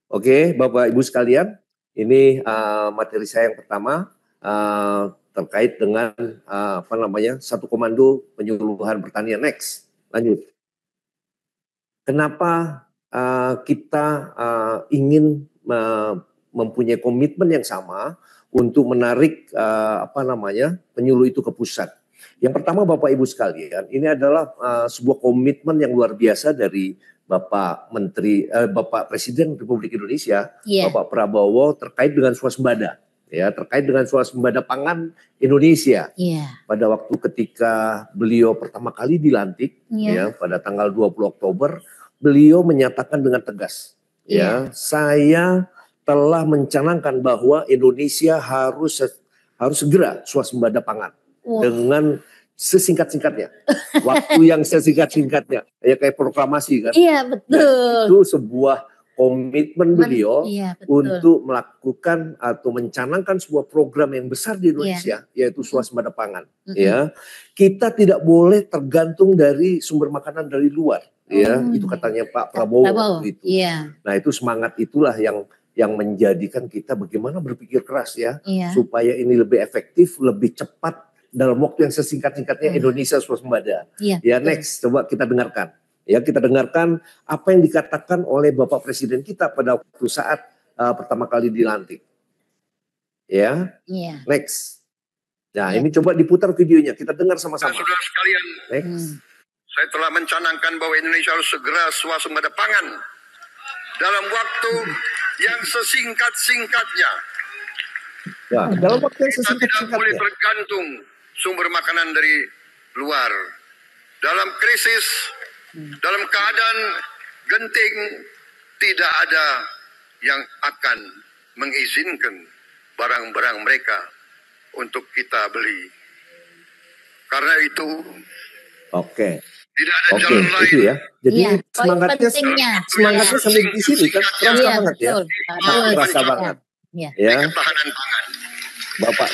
Oke, Bapak Ibu sekalian, ini materi saya yang pertama terkait dengan satu komando penyuluhan pertanian. Next, lanjut. Kenapa kita ingin mempunyai komitmen yang sama untuk menarik penyuluh itu ke pusat? Yang pertama, Bapak Ibu sekalian, ini adalah sebuah komitmen yang luar biasa dari Bapak Presiden Republik Indonesia, Bapak Prabowo, terkait dengan swasembada, ya, terkait dengan swasembada pangan Indonesia. Pada waktu ketika beliau pertama kali dilantik, ya, pada tanggal 20 Oktober, beliau menyatakan dengan tegas, ya, saya telah mencanangkan bahwa Indonesia harus segera swasembada pangan dengan sesingkat-singkatnya, waktu yang sesingkat-singkatnya, ya kayak proklamasi kan. Iya betul. Nah, itu sebuah komitmen beliau untuk melakukan atau mencanangkan sebuah program yang besar di Indonesia, yaitu swasembada pangan. Ya, kita tidak boleh tergantung dari sumber makanan dari luar. Ya, itu katanya Pak Prabowo waktu itu. Nah, itu semangat itulah yang menjadikan kita bagaimana berpikir keras ya, supaya ini lebih efektif, lebih cepat dalam waktu yang sesingkat-singkatnya Indonesia swasembada. Ya, next, coba kita dengarkan. Ya, kita dengarkan apa yang dikatakan oleh Bapak Presiden kita pada waktu saat pertama kali dilantik. Ya, next. Nah, ini coba diputar videonya, kita dengar sama-sama. Saudara sekalian, next. Saya telah mencanangkan bahwa Indonesia harus segera swasembada pangan dalam waktu yang sesingkat-singkatnya. Ya, dalam waktu yang sesingkat-singkatnya. Kita tidak boleh tergantung sumber makanan dari luar. Dalam krisis, dalam keadaan genting, tidak ada yang akan mengizinkan barang-barang mereka untuk kita beli. Karena itu, tidak ada jalan lain. Itu ya. Jadi semangatnya sampai di sini kan terasa banget ya. Terasa banget. Ya. Ketahanan pangan. Bapak.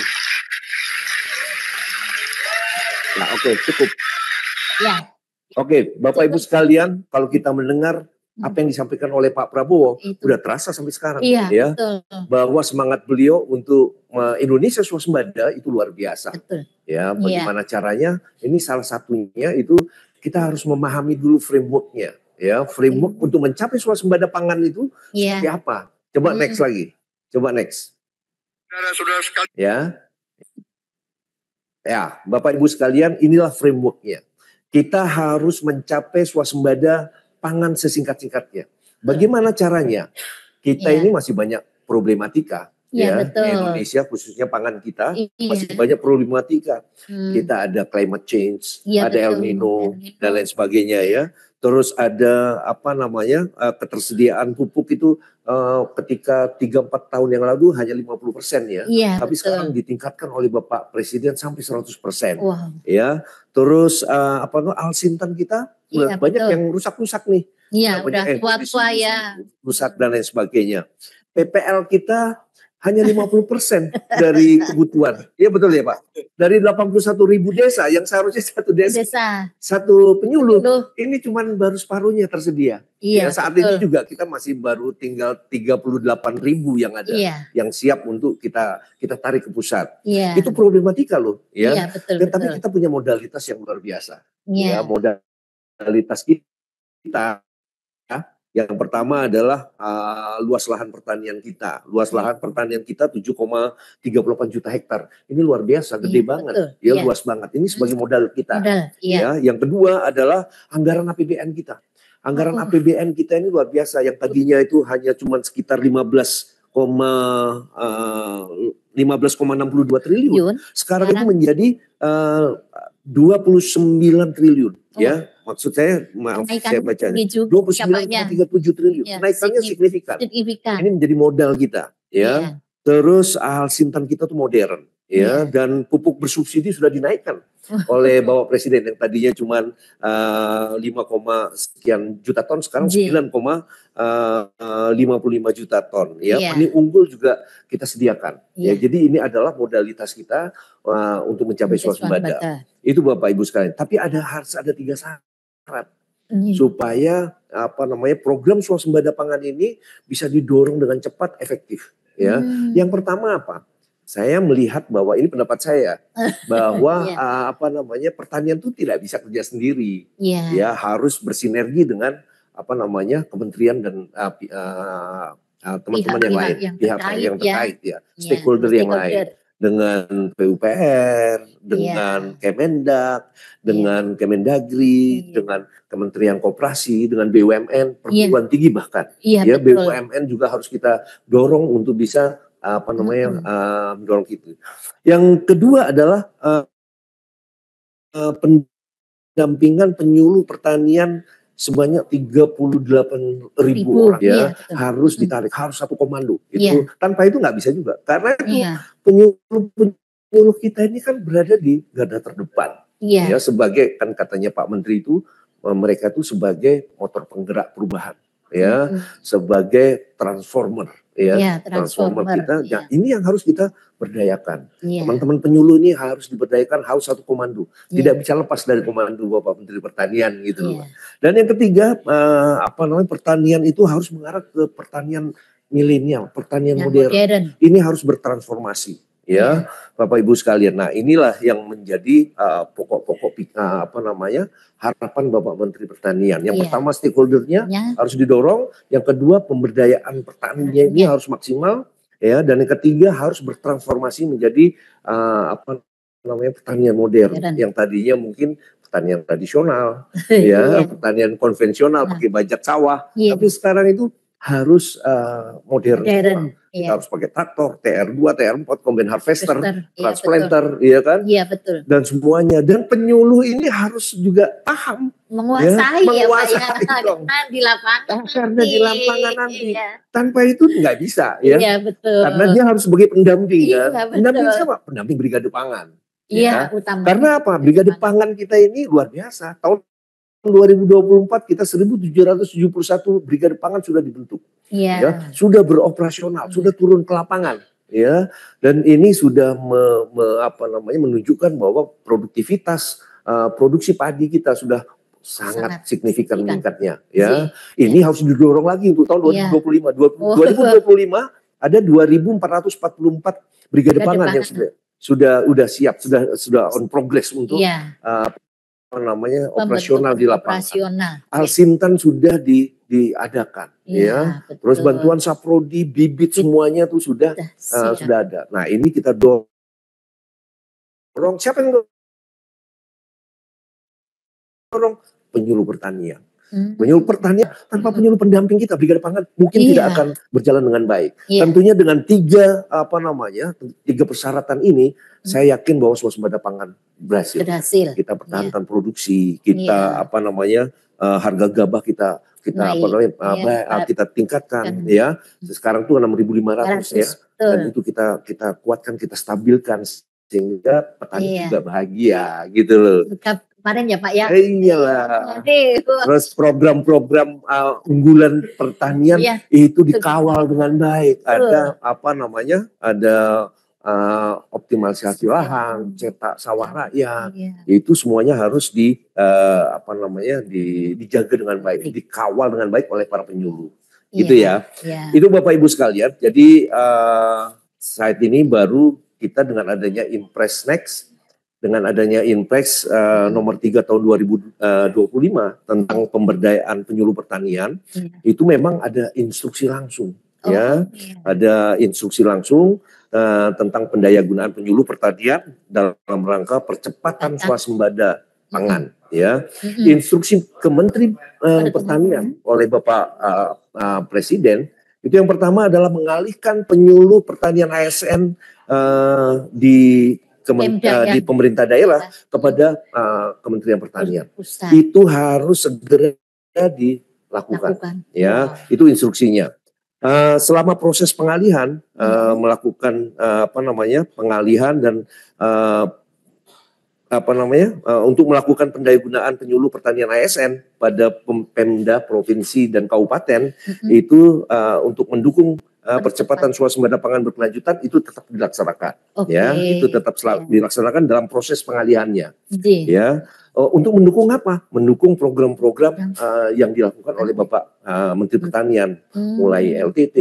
Nah, cukup. Ya. Bapak Ibu sekalian, kalau kita mendengar apa yang disampaikan oleh Pak Prabowo, udah terasa sampai sekarang, ya, bahwa semangat beliau untuk Indonesia swasembada itu luar biasa. Ya, bagaimana caranya? Ini salah satunya itu kita harus memahami dulu frameworknya, ya, framework untuk mencapai swasembada pangan itu seperti apa? Coba next lagi, coba next. Saudara-saudara sekalian. Ya, Bapak Ibu sekalian, inilah frameworknya. Kita harus mencapai swasembada pangan sesingkat-singkatnya. Bagaimana caranya? Kita ini masih banyak problematika. Ya, di Indonesia khususnya pangan kita masih banyak problematika. Kita ada climate change, ada El Nino dan lain sebagainya ya. Terus ada ketersediaan pupuk itu ketika 3-4 tahun yang lalu hanya 50% ya. Tapi sekarang ditingkatkan oleh Bapak Presiden sampai 100%. Ya. Terus alsintan kita banyak yang rusak-rusak nih. Udah tua-tua ya. Rusak dan lain sebagainya. PPL kita hanya 50% dari kebutuhan. Iya betul ya Pak. Dari 81.000 desa yang seharusnya satu desa. Satu penyuluh. Ini cuma baru separuhnya tersedia. Ya, saat ini juga kita masih baru tinggal 38.000 yang ada. Yang siap untuk kita tarik ke pusat. Itu problematika loh. Ya. Tapi kita punya modalitas yang luar biasa. Ya, modalitas kita. Yang pertama adalah luas lahan pertanian kita. Luas lahan pertanian kita 7,38 juta hektar. Ini luar biasa, gede banget. Ya, luas banget. Ini sebagai modal kita. Ya, yang kedua adalah anggaran APBN kita. Anggaran APBN kita ini luar biasa. Yang tadinya itu hanya cuma sekitar 15,62 triliun. Sekarang itu menjadi 29 triliun. Ya, maksud saya, maaf saya baca 29,37 triliun. Kenaikannya signifikan. Ini menjadi modal kita, ya. Terus alsintan kita tuh modern, ya, dan pupuk bersubsidi sudah dinaikkan oleh Bapak Presiden yang tadinya cuma 5, sekian juta ton, sekarang 9,55 juta ton. Ya, benih unggul juga kita sediakan. Ya, jadi ini adalah modalitas kita untuk mencapai swasembada. Itu Bapak Ibu sekalian. Tapi harus ada 3 syarat. supaya program swasembada pangan ini bisa didorong dengan cepat, efektif. Ya, yang pertama apa? Saya melihat bahwa ini pendapat saya bahwa pertanian itu tidak bisa kerja sendiri, ya harus bersinergi dengan kementerian dan teman-teman yang lain, pihak yang terkait ya, stakeholder yang lain, dengan PUPR, dengan Kemendak, dengan Kemendagri, dengan Kementerian Koperasi, dengan BUMN, perguruan tinggi bahkan, ya BUMN juga harus kita dorong untuk bisa mendorong itu. Yang kedua adalah pendampingan penyuluh pertanian sebanyak 38.000 orang ya, harus ditarik, harus satu komando. Itu tanpa itu nggak bisa juga, karena penyuluh kita ini kan berada di garda terdepan. Ya, sebagai kan katanya Pak Menteri itu mereka itu sebagai motor penggerak perubahan, ya, sebagai transformer. Ya, transformer kita. Ya. Ini yang harus kita berdayakan. Teman-teman penyuluh ini harus diberdayakan, harus satu komando. Tidak bisa lepas dari komando Bapak Menteri Pertanian gitu. Dan yang ketiga, pertanian itu harus mengarah ke pertanian milenial, pertanian modern. Ini harus bertransformasi. Ya, Bapak Ibu sekalian. Nah, inilah yang menjadi pokok-pokok harapan Bapak Menteri Pertanian. Yang pertama stakeholdernya harus didorong, yang kedua pemberdayaan petaninya ini harus maksimal, ya, dan yang ketiga harus bertransformasi menjadi pertanian modern yang tadinya mungkin pertanian tradisional, ya, pertanian konvensional pakai bajak sawah, tapi sekarang itu harus modern. Kita harus pakai traktor, TR2, TR4, combine harvester, transplanter, iya kan? Iya, betul. Dan semuanya. Dan penyuluh ini harus juga paham. Menguasai di lapangan. Karena di lapangan nanti. Tanpa itu nggak bisa. Ya. Iya, betul. Karena dia harus sebagai pendamping. Pendamping siapa? Pendamping Brigade Pangan. Iya, utama. Karena apa? Brigade Pangan kita ini luar biasa. Tahun 2024 kita 1.771 Brigade Pangan sudah dibentuk. Ya, sudah beroperasional, sudah turun ke lapangan, ya, dan ini sudah menunjukkan bahwa produktivitas produksi padi kita sudah sangat signifikan meningkatnya, ya. Ini harus didorong lagi untuk tahun 2025. 2025 ada 2.444 Brigade Pangan yang sudah siap, sudah on progress untuk operasional di lapangan. Alsintan sudah diadakan, ya. Terus bantuan saprodi, bibit semuanya tuh sudah ada. Nah, ini kita dorong. Siapa yang dorong? Penyuluh pertanian. Penyuluh pertanian tanpa penyuluh pendamping kita Brigade Pangan mungkin tidak akan berjalan dengan baik. Tentunya dengan tiga persyaratan ini, saya yakin bahwa swasembada pangan berhasil. Kita pertahankan produksi, kita harga gabah kita kita tingkatkan, ya. Sekarang tuh 6.500 ya. Dan itu kita kuatkan, kita stabilkan sehingga petani juga bahagia gitu loh. Kemarin ya Pak ya. Iyalah. Terus program-program unggulan pertanian itu dikawal dengan baik. Ada ada optimalisasi lahan, cetak sawah rakyat. Itu semuanya harus dijaga dengan baik, dikawal dengan baik oleh para penyuluh. Gitu ya. Itu Bapak Ibu sekalian. Jadi saat ini baru kita dengan adanya Impres Next, dengan adanya Impres nomor 3 tahun 2025 tentang pemberdayaan penyuluh pertanian, itu memang ada instruksi langsung, ada instruksi langsung tentang pendayagunaan penyuluh pertanian dalam rangka percepatan swasembada pangan, ya. Instruksi ke Menteri Pertanian oleh Bapak Presiden itu yang pertama adalah mengalihkan penyuluh pertanian ASN di pemerintah daerah kepada Kementerian Pertanian. Itu harus segera dilakukan. Ya, itu instruksinya. Selama proses pengalihan melakukan pengalihan dan untuk melakukan pendayagunaan penyuluh pertanian ASN pada Pemda provinsi dan kabupaten itu untuk mendukung percepatan swasembada pangan berkelanjutan itu tetap dilaksanakan. Ya, itu tetap dilaksanakan dalam proses pengalihannya. Ya, untuk mendukung apa? Mendukung program-program yang dilakukan oleh Bapak Menteri Pertanian, mulai LTT,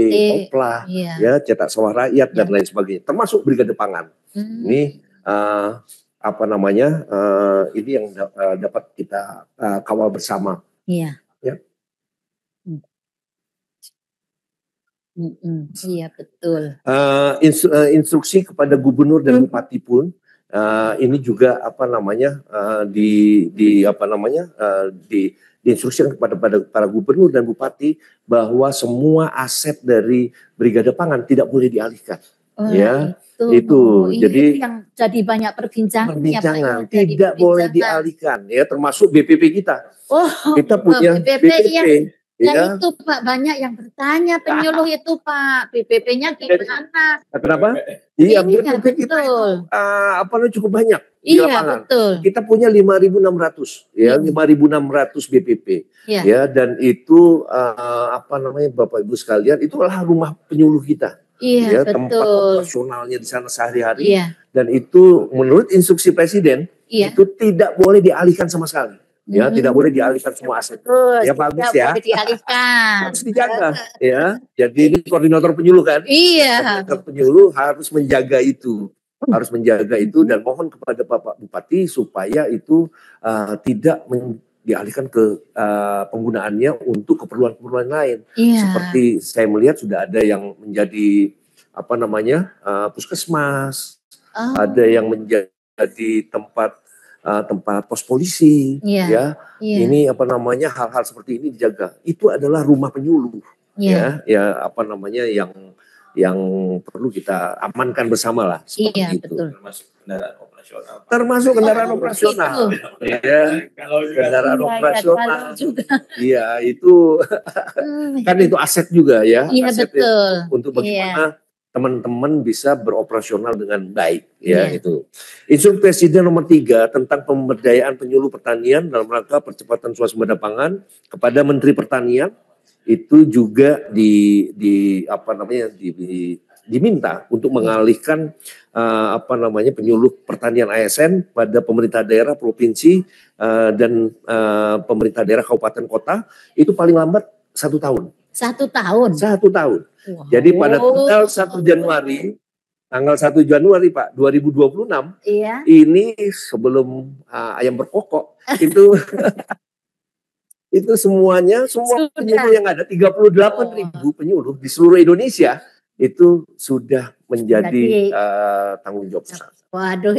Opla, ya, cetak sawah rakyat dan lain sebagainya, termasuk Brigade Pangan. Ini apa namanya? Ini yang dapat kita kawal bersama. Iya. Ya. Iya betul. Instruksi kepada gubernur dan bupati pun ini juga apa namanya diinstruksikan kepada para gubernur dan bupati bahwa semua aset dari Brigade Pangan tidak boleh dialihkan. Ya. Itu jadi yang jadi banyak perbincangan tidak boleh dialihkan, ya, termasuk BPP kita. Kita punya BPP. Ya itu Pak, banyak yang bertanya penyuluh itu Pak, BPP-nya gimana? Kenapa? Iya, BPP kita itu cukup banyak di lapangan. Betul. Kita punya 5.600 ya, 5.600 BPP. Ya, dan itu Bapak Ibu sekalian, itu adalah rumah penyuluh kita. Ya, tempat operasionalnya di sana sehari-hari. Dan itu menurut instruksi Presiden itu tidak boleh dialihkan sama sekali. Ya, tidak boleh dialihkan semua aset. Ya, bagus ya. Boleh dialihkan. Harus dijaga, ya. Jadi ini koordinator penyuluh kan? Iya. Koordinator penyuluh harus menjaga itu. Harus menjaga itu, dan mohon kepada Bapak Bupati supaya itu tidak dialihkan ke penggunaannya untuk keperluan-keperluan lain. Seperti saya melihat sudah ada yang menjadi puskesmas, ada yang menjadi tempat pos polisi, ya. Ini hal-hal seperti ini dijaga. Itu adalah rumah penyuluh, ya yang perlu kita amankan bersama lah, seperti itu. Betul. Termasuk kendaraan operasional. Ya, kalau kendaraan operasional. Iya, itu kan itu aset juga ya. Iya, aset betul. Untuk bagaimana teman-teman bisa beroperasional dengan baik, ya. Itu instruksi Presiden nomor 3 tentang pemberdayaan penyuluh pertanian dalam rangka percepatan swasembada pangan kepada Menteri Pertanian itu juga diminta untuk mengalihkan penyuluh pertanian ASN pada pemerintah daerah provinsi dan pemerintah daerah kabupaten kota itu paling lambat 1 tahun. 1 tahun. 1 tahun. Wow. Jadi pada tanggal 1 Januari Pak 2026 ini sebelum ayam berkokok itu itu semua penyuluh yang ada 38.000 penyuluh di seluruh Indonesia itu sudah menjadi tanggung jawab pusat. Waduh,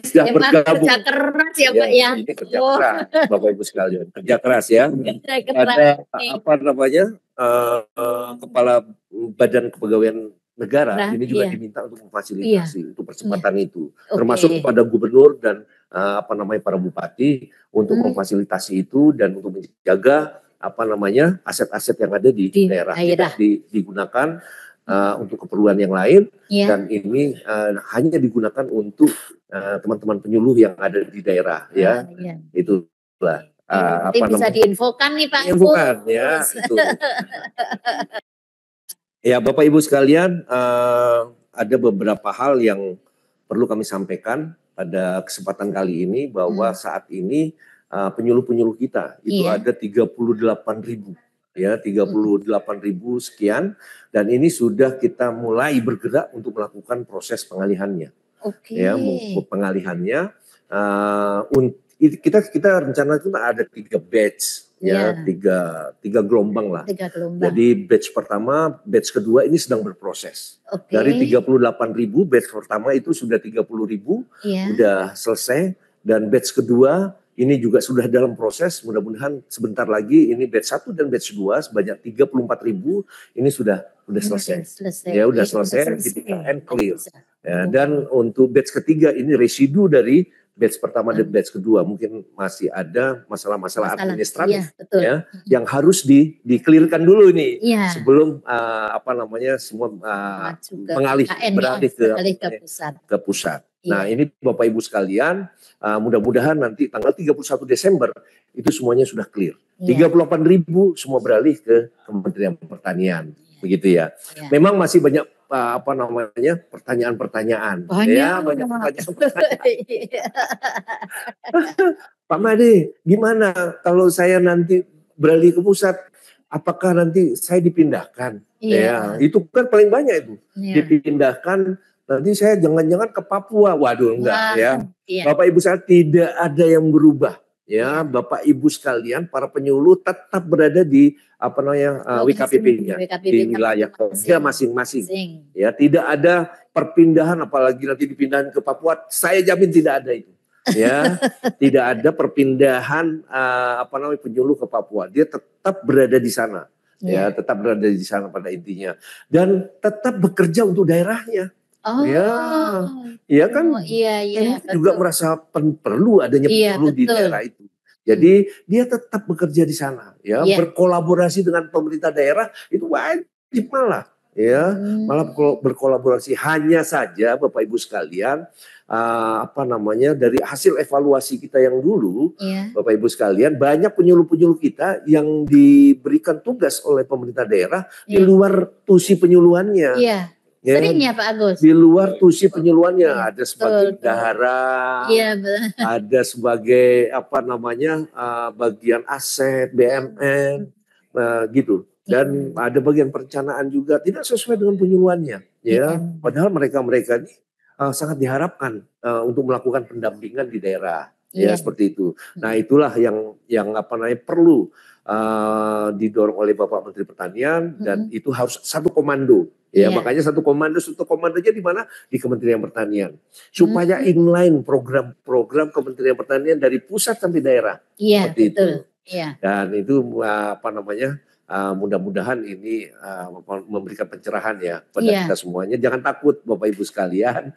sudah bergabung. Kerja keras ya Pak ya. Ini kerja keras, Bapak Ibu sekalian, kerja keras ya. Ada Kepala Badan Kepegawaian Negara ini juga diminta untuk memfasilitasi untuk percepatan itu, termasuk kepada gubernur dan para bupati untuk memfasilitasi itu dan untuk menjaga aset-aset yang ada di daerah tidak digunakan untuk keperluan yang lain, dan ini hanya digunakan untuk teman-teman penyuluh yang ada di daerah, ya. Itulah bisa diinfokan nih Pak. Infokan ya itu. Ya, Bapak Ibu sekalian, ada beberapa hal yang perlu kami sampaikan pada kesempatan kali ini, bahwa saat ini penyuluh-penyuluh kita itu ada 38.000. Ya, 38.000 sekian, dan ini sudah kita mulai bergerak untuk melakukan proses pengalihannya. Ya, pengalihannya kita rencana itu ada 3 batch, ya, 3 gelombang lah. 3 gelombang. Jadi batch kedua ini sedang berproses. Dari 38.000 batch pertama itu sudah 30.000, sudah selesai, dan batch kedua ini juga sudah dalam proses, mudah-mudahan sebentar lagi ini batch 1 dan batch 2 sebanyak 34.000 ini sudah selesai. Ya, sudah selesai, and clear. Ya, dan untuk batch ketiga ini residu dari batch pertama dan batch kedua, mungkin masih ada masalah-masalah administratif yang harus di-clearkan dulu nih sebelum semua beralih ke pusat. Nah, ini Bapak Ibu sekalian, mudah-mudahan nanti tanggal 31 Desember itu semuanya sudah clear. 38.000 semua beralih ke Kementerian Pertanian. begitu ya. Ya. Memang masih banyak pertanyaan-pertanyaan. Ya, banyak pertanyaan. Pak Made, gimana kalau saya nanti beralih ke pusat? Apakah nanti saya dipindahkan? Ya, itu kan paling banyak itu. Dipindahkan, nanti saya jangan-jangan ke Papua. Waduh, enggak ya. Bapak Ibu saya tidak ada yang berubah. Ya, Bapak Ibu sekalian, para penyuluh tetap berada di WKPP-nya, di wilayah kerja masing-masing. Ya, tidak ada perpindahan, apalagi nanti dipindahan ke Papua. Saya jamin tidak ada itu. Ya, tidak ada perpindahan penyuluh ke Papua. Dia tetap berada di sana. Ya, tetap berada di sana pada intinya. Dan tetap bekerja untuk daerahnya. Ya kan, juga merasa perlu adanya penyuluh di daerah itu. Jadi dia tetap bekerja di sana, ya, berkolaborasi dengan pemerintah daerah itu wajib malah, ya, malah berkolaborasi. Hanya saja Bapak Ibu sekalian, dari hasil evaluasi kita yang dulu, Bapak Ibu sekalian, banyak penyuluh-penyuluh kita yang diberikan tugas oleh pemerintah daerah di luar tusi penyuluhannya. Ya, seringnya Pak Agus. Di luar tusi penyuluhannya ada sebagai bendahara, ada sebagai bagian aset BMN, gitu. Dan ada bagian perencanaan juga tidak sesuai dengan penyuluhannya. Ya, padahal mereka ini sangat diharapkan untuk melakukan pendampingan di daerah. Ya, seperti itu. Nah, itulah yang perlu didorong oleh Bapak Menteri Pertanian, dan itu harus satu komando. Ya, makanya satu komandonya di mana? Di Kementerian Pertanian. Supaya inline program-program Kementerian Pertanian dari pusat sampai daerah. Seperti itu. Dan itu mudah-mudahan ini memberikan pencerahan ya pada kita semuanya. Jangan takut Bapak Ibu sekalian,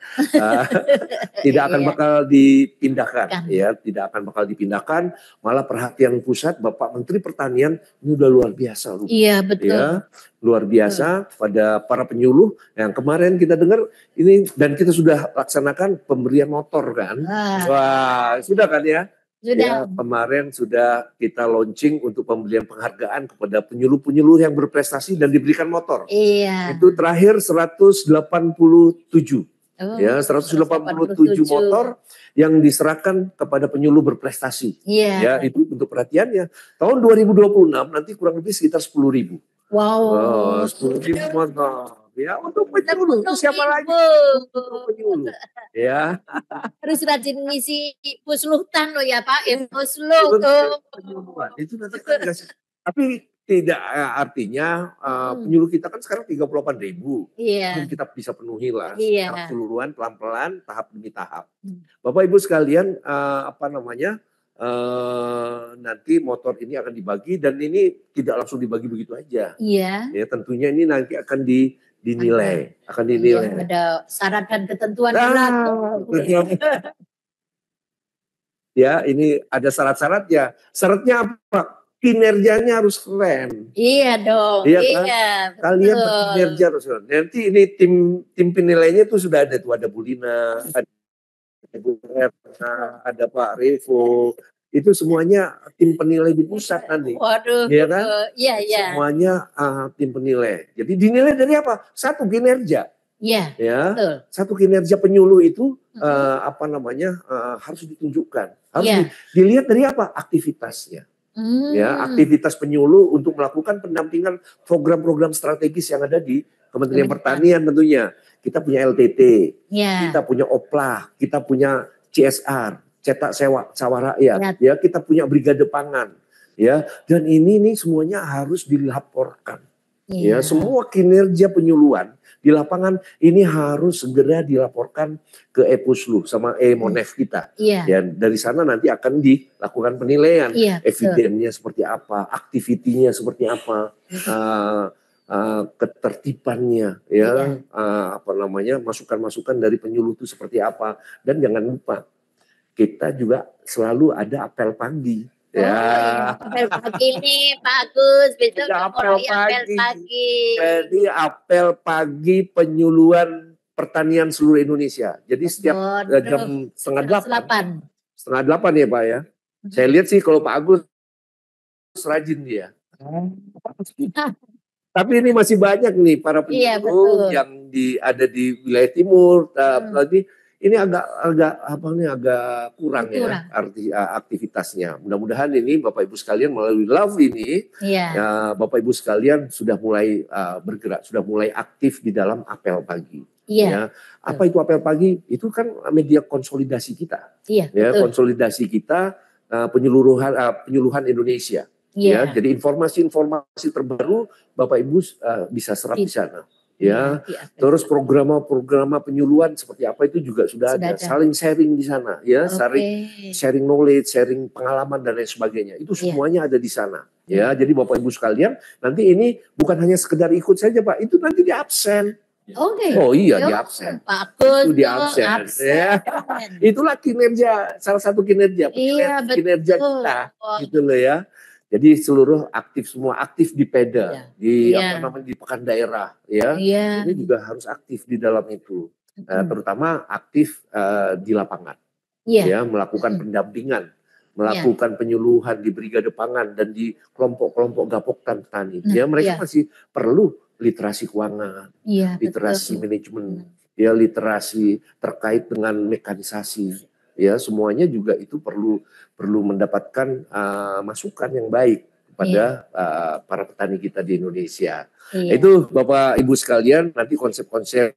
tidak akan bakal dipindahkan, ya, tidak akan bakal dipindahkan. Malah perhatian pusat Bapak Menteri Pertanian ini udah luar biasa, Iya, betul. Ya, luar biasa pada para penyuluh yang kemarin kita dengar ini, dan kita sudah laksanakan pemberian motor kan. Wah, sudah kan ya? Ya, kemarin sudah kita launching untuk pemberian penghargaan kepada penyuluh-penyuluh yang berprestasi dan diberikan motor. Itu terakhir 187. Ya, 187 motor yang diserahkan kepada penyuluh berprestasi. Ya, itu untuk perhatiannya. Tahun 2026 nanti kurang lebih sekitar 10.000. Wow. 10.000 motor. Ya, untuk penyuluh. Itu siapa lagi? Untuk penyuluh. Ya. Harus rajin ngisi pusluhtan loh ya Pak. Pusluh tuh. Itu nanti kan tapi tidak artinya penyuluh kita kan sekarang 38.000. Kita bisa penuhi lah secara keseluruhan, pelan-pelan, tahap demi tahap. Bapak Ibu sekalian, nanti motor ini akan dibagi, dan ini tidak langsung dibagi begitu aja. Ya, tentunya ini nanti akan dinilai. Ada syarat dan ketentuan berlaku. Ya, ini ada syarat-syaratnya. Syaratnya apa? Kinerjanya harus keren. Iya dong. Iya kan? Kalian berkinerja harus keren. Nanti ini tim penilainya itu sudah ada tuh, ada Bu Lina, ada Bu Erna, ada Pak Revo. Itu semuanya tim penilai di pusat nanti. Waduh. Iya kan? Iya. Semuanya tim penilai. Jadi dinilai dari apa? Satu, kinerja. Iya. Ya. Betul. Satu, kinerja penyuluh itu harus ditunjukkan. Harus dilihat dari apa? Aktivitasnya. Ya, aktivitas penyuluh untuk melakukan pendampingan program-program strategis yang ada di Kementerian Pertanian tentunya. Kita punya LTT, kita punya OPLA, kita punya CSR, cetak sawah rakyat, ya, kita punya brigade pangan, ya, dan ini semuanya harus dilaporkan. Ya, semua kinerja penyuluhan di lapangan ini harus segera dilaporkan ke Epuslu sama Monef kita. Ya, dari sana nanti akan dilakukan penilaian, evidennya seperti apa, aktivitinya seperti apa, ketertibannya, ya, masukan-masukan dari penyuluh itu seperti apa. Dan jangan lupa kita juga selalu ada apel pagi. Apel pagi nih Pak Agus, besok apel pagi. Jadi apel pagi penyuluhan pertanian seluruh Indonesia. Jadi setiap jam setengah 8 ya Pak ya. Saya lihat sih kalau Pak Agus rajin dia. Tapi ini masih banyak nih para Iya, penyuluh betul. yang ada di wilayah timur. Berarti ini agak kurang ya aktivitasnya. Mudah-mudahan ini Bapak Ibu sekalian melalui Love ini, Bapak Ibu sekalian sudah mulai bergerak, sudah mulai aktif di dalam apel pagi. Ya, apa itu apel pagi? Itu kan media konsolidasi kita. Ya, konsolidasi kita penyuluhan Indonesia. Ya, jadi informasi-informasi terbaru Bapak Ibu bisa serap di sana. Ya, terus program penyuluhan seperti apa itu juga sudah ada. Saling sharing di sana, ya, sharing knowledge, sharing pengalaman dan lain sebagainya. Itu semuanya ada di sana. Ya, jadi Bapak Ibu sekalian, nanti ini bukan hanya sekedar ikut saja, Pak. Itu nanti di absen. Oh iya, di absen. Bagus. Itu di absen. Ya. Itulah kinerja, salah satu kinerja kinerja kita, gitu loh ya. Jadi semua aktif di PEDA, di Pekan Daerah, ya. Ini juga harus aktif di dalam itu, terutama aktif di lapangan, ya, melakukan pendampingan, melakukan penyuluhan di brigade pangan dan di kelompok-kelompok gapoktan petani. Ya, mereka masih perlu literasi keuangan, literasi manajemen, ya, literasi terkait dengan mekanisasi. Ya, semuanya juga itu perlu mendapatkan masukan yang baik kepada para petani kita di Indonesia. Itu Bapak Ibu sekalian, nanti konsep-konsep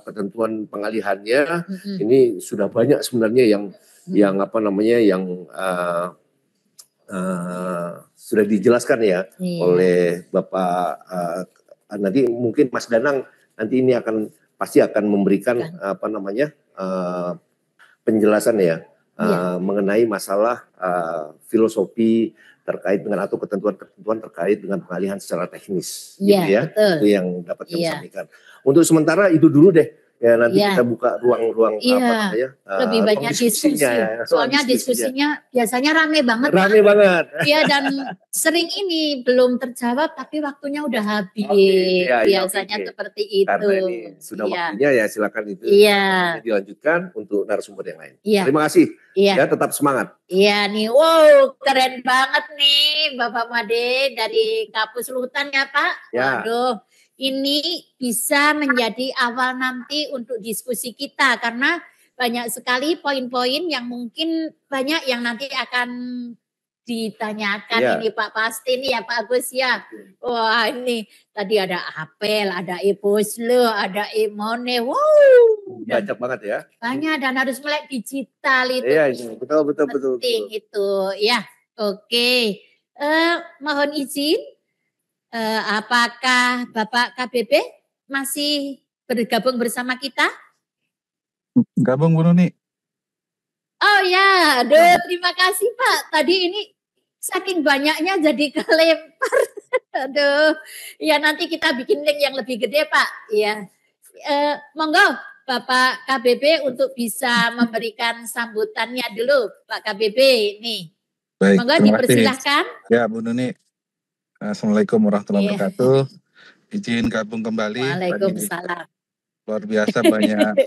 ketentuan pengalihannya ini sudah banyak sebenarnya yang sudah dijelaskan ya oleh Bapak. Nanti mungkin Mas Danang nanti ini pasti akan memberikan penjelasan ya mengenai masalah filosofi terkait dengan atau ketentuan-ketentuan terkait dengan pengalihan secara teknis, gitu ya. Betul. Itu yang dapat kami sampaikan. Untuk sementara itu dulu deh. Ya, nanti kita buka ruang-ruang lebih banyak diskusi. Soalnya diskusinya biasanya rame banget. Rame banget. Iya, dan sering ini belum terjawab tapi waktunya udah habis. Biasanya seperti itu. Karena ini sudah waktunya ya, silakan itu dilanjutkan untuk narasumber yang lain. Terima kasih. Ya, tetap semangat. Iya nih, wow, keren banget nih Bapak Made dari Kapus Luhutan ya Pak. Waduh. Ini bisa menjadi awal nanti untuk diskusi kita karena banyak sekali poin-poin yang mungkin banyak yang nanti akan ditanyakan ini Pak, pasti nih ya Pak Agus ya. Wah, ini tadi ada apel, ada e-poslo, ada e-money. Wow. Banyak banget ya. Banyak dan harus melek digital itu. Iya, betul. Penting itu ya. Oke. Mohon izin. Apakah Bapak KBP masih bergabung bersama kita? Gabung Bu Nuni. Oh ya, aduh, terima kasih Pak. Tadi ini saking banyaknya jadi kelempar. Aduh, ya nanti kita bikin link yang lebih gede Pak. Ya, monggo Bapak KBP untuk bisa memberikan sambutannya dulu Pak KBP nih. Baik, monggo dipersilahkan. Ya Bu Nuni. Assalamualaikum warahmatullahi wabarakatuh. Izin gabung kembali. Waalaikumsalam. Luar biasa banyak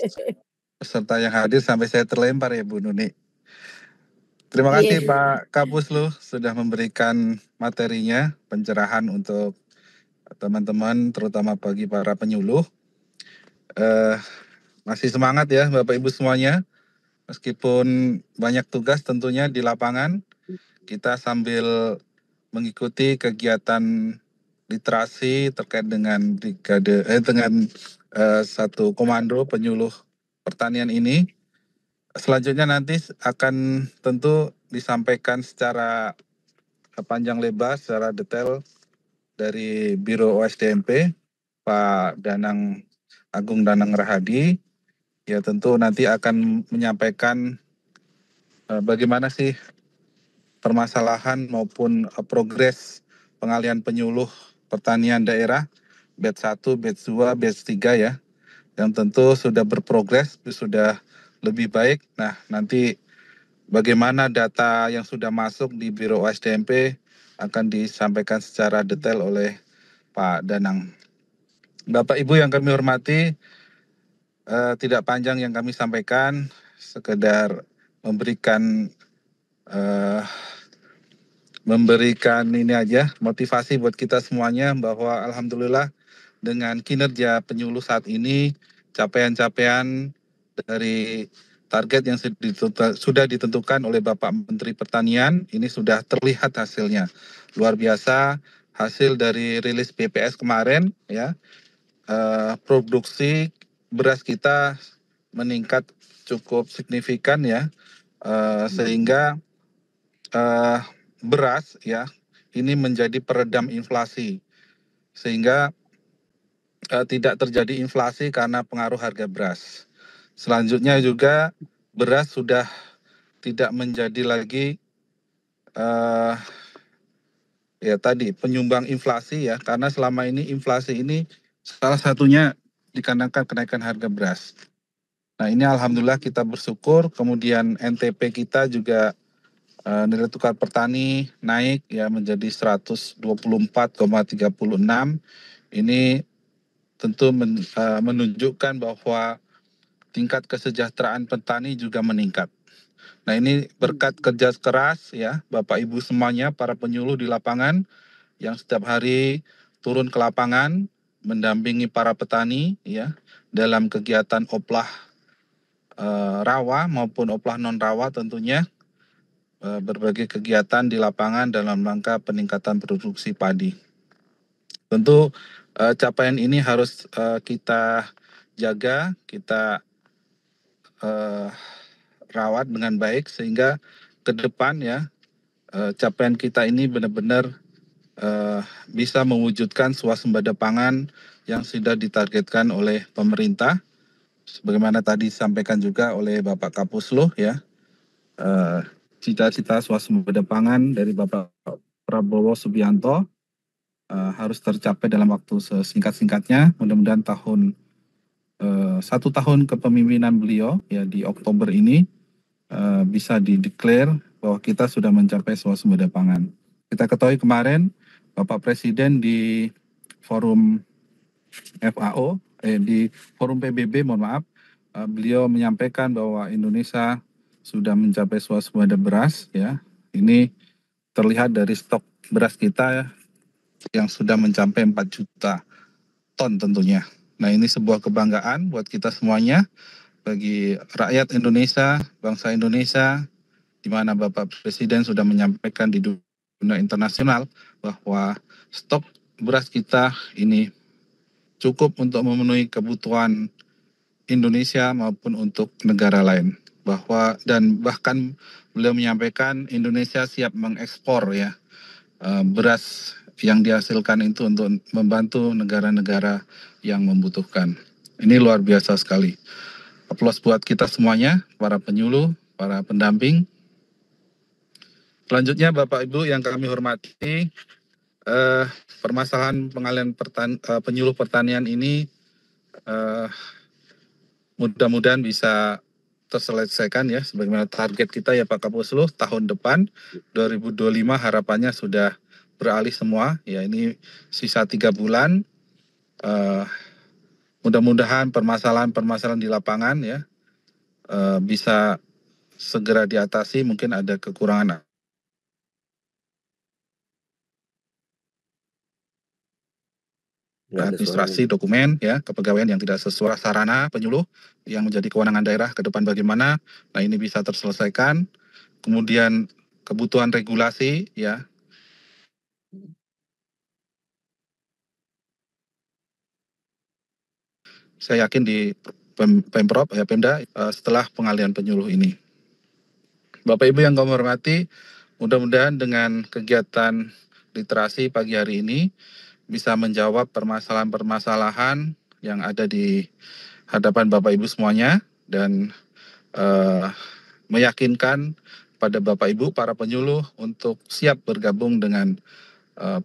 peserta yang hadir sampai saya terlempar ya Bu Nuni. Terima kasih Pak Kapuslu sudah memberikan materinya, pencerahan untuk teman-teman, terutama bagi para penyuluh. Masih semangat ya Bapak Ibu semuanya. Meskipun banyak tugas tentunya di lapangan, kita sambil mengikuti kegiatan literasi terkait dengan satu komando penyuluh pertanian ini. Selanjutnya nanti akan tentu disampaikan secara panjang lebar, secara detail dari Biro OSDMP, Pak Agung Danang Rahadi. Ya tentu nanti akan menyampaikan bagaimana sih permasalahan maupun progres pengalihan penyuluh pertanian daerah batch 1, batch 2, batch 3 ya, yang tentu sudah berprogres, sudah lebih baik. Nah, nanti bagaimana data yang sudah masuk di Biro OSDMP akan disampaikan secara detail oleh Pak Danang. Bapak Ibu yang kami hormati, tidak panjang yang kami sampaikan, sekedar memberikan memberikan ini aja motivasi buat kita semuanya bahwa alhamdulillah dengan kinerja penyuluh saat ini, capaian-capaian dari target yang sudah ditentukan oleh Bapak Menteri Pertanian ini sudah terlihat hasilnya. Luar biasa hasil dari rilis BPS kemarin ya. Produksi beras kita meningkat cukup signifikan ya. Sehingga beras ya ini menjadi peredam inflasi. Sehingga tidak terjadi inflasi karena pengaruh harga beras. Selanjutnya juga beras sudah tidak menjadi lagi ya tadi penyumbang inflasi ya, karena selama ini inflasi ini salah satunya dikarenakan kenaikan harga beras. Nah ini alhamdulillah kita bersyukur, kemudian NTP kita juga nilai tukar petani naik ya menjadi 124,36. Ini tentu menunjukkan bahwa tingkat kesejahteraan petani juga meningkat. Nah ini berkat kerja keras ya Bapak Ibu semuanya, para penyuluh di lapangan yang setiap hari turun ke lapangan mendampingi para petani ya dalam kegiatan oplah rawa maupun oplah non rawa tentunya, berbagai kegiatan di lapangan dalam rangka peningkatan produksi padi. Tentu capaian ini harus kita jaga, kita rawat dengan baik sehingga ke depan ya capaian kita ini benar-benar bisa mewujudkan swasembada pangan yang sudah ditargetkan oleh pemerintah. Sebagaimana tadi disampaikan juga oleh Bapak Kapusluh ya, cita-cita swasembada pangan dari Bapak Prabowo Subianto harus tercapai dalam waktu sesingkat-singkatnya. Mudah-mudahan satu tahun kepemimpinan beliau ya di Oktober ini bisa dideklar bahwa kita sudah mencapai swasembada pangan. Kita ketahui kemarin Bapak Presiden di forum FAO, di forum PBB, mohon maaf, beliau menyampaikan bahwa Indonesia sudah mencapai swasembada beras ya. Ini terlihat dari stok beras kita yang sudah mencapai 4 juta ton tentunya. Nah ini sebuah kebanggaan buat kita semuanya, bagi rakyat Indonesia, bangsa Indonesia, di mana Bapak Presiden sudah menyampaikan di dunia internasional bahwa stok beras kita ini cukup untuk memenuhi kebutuhan Indonesia maupun untuk negara lain. Bahkan beliau menyampaikan Indonesia siap mengekspor ya beras yang dihasilkan itu untuk membantu negara-negara yang membutuhkan. Ini luar biasa sekali. Aplaus buat kita semuanya, para penyuluh, para pendamping. Selanjutnya Bapak Ibu yang kami hormati, permasalahan pengalihan penyuluh pertanian ini mudah-mudahan bisa terselesaikan ya sebagaimana target kita ya Pak Kapusluh, tahun depan 2025 harapannya sudah beralih semua ya. Ini sisa 3 bulan, mudah-mudahan permasalahan di lapangan ya bisa segera diatasi. Mungkin ada kekurangan administrasi dokumen ya, kepegawaian yang tidak sesuai sarana penyuluh yang menjadi kewenangan daerah ke depan bagaimana. Nah ini bisa terselesaikan. Kemudian kebutuhan regulasi ya. Saya yakin di Pemprov ya Pemda setelah pengalihan penyuluh ini. Bapak Ibu yang kami hormati, mudah-mudahan dengan kegiatan literasi pagi hari ini bisa menjawab permasalahan-permasalahan yang ada di hadapan Bapak Ibu semuanya dan meyakinkan pada Bapak Ibu para penyuluh untuk siap bergabung dengan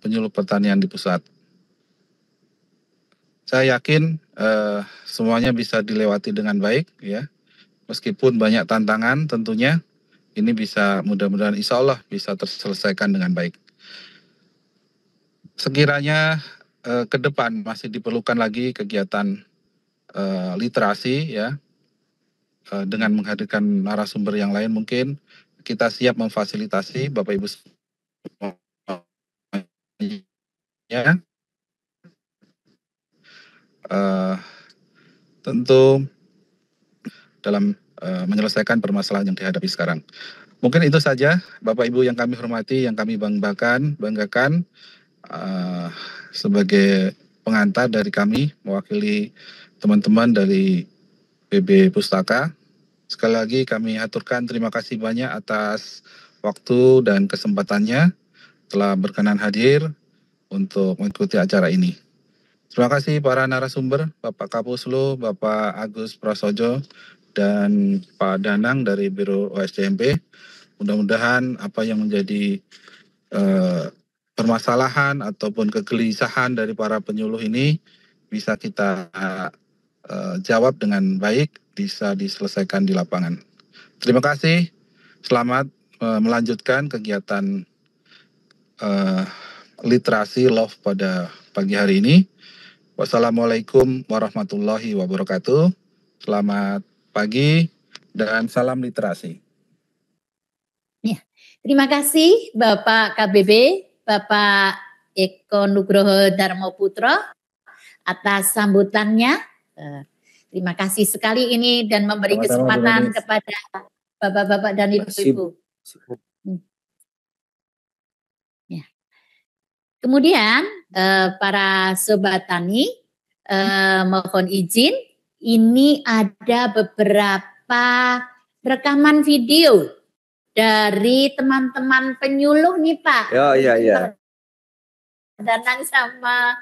penyuluh pertanian di pusat. Saya yakin semuanya bisa dilewati dengan baik ya, meskipun banyak tantangan tentunya. Ini bisa mudah-mudahan insya Allah bisa terselesaikan dengan baik. Sekiranya ke depan masih diperlukan lagi kegiatan literasi ya, dengan menghadirkan narasumber yang lain, mungkin kita siap memfasilitasi Bapak Ibu Ya, tentu dalam menyelesaikan permasalahan yang dihadapi sekarang. Mungkin itu saja, Bapak Ibu yang kami hormati, yang kami banggakan sebagai pengantar dari kami, mewakili teman-teman dari PB Pustaka. Sekali lagi kami aturkan terima kasih banyak atas waktu dan kesempatannya telah berkenan hadir untuk mengikuti acara ini. Terima kasih para narasumber, Bapak Kapuslu, Bapak Agus Prasojo, dan Pak Danang dari Biro OSDMP. Mudah-mudahan apa yang menjadi permasalahan ataupun kegelisahan dari para penyuluh ini bisa kita jawab dengan baik, bisa diselesaikan di lapangan. Terima kasih, selamat melanjutkan kegiatan literasi love pada pagi hari ini. Wassalamualaikum warahmatullahi wabarakatuh. Selamat pagi dan salam literasi. Ya, terima kasih Bapak KBB, Bapak Eko Nugroho Darmoputro atas sambutannya. Terima kasih sekali ini dan memberi kesempatan kepada Bapak-bapak dan Ibu-ibu. Ya. Kemudian para sobat tani mohon izin, ini ada beberapa rekaman video dari teman-teman penyuluh nih Pak. Iya. Danang sama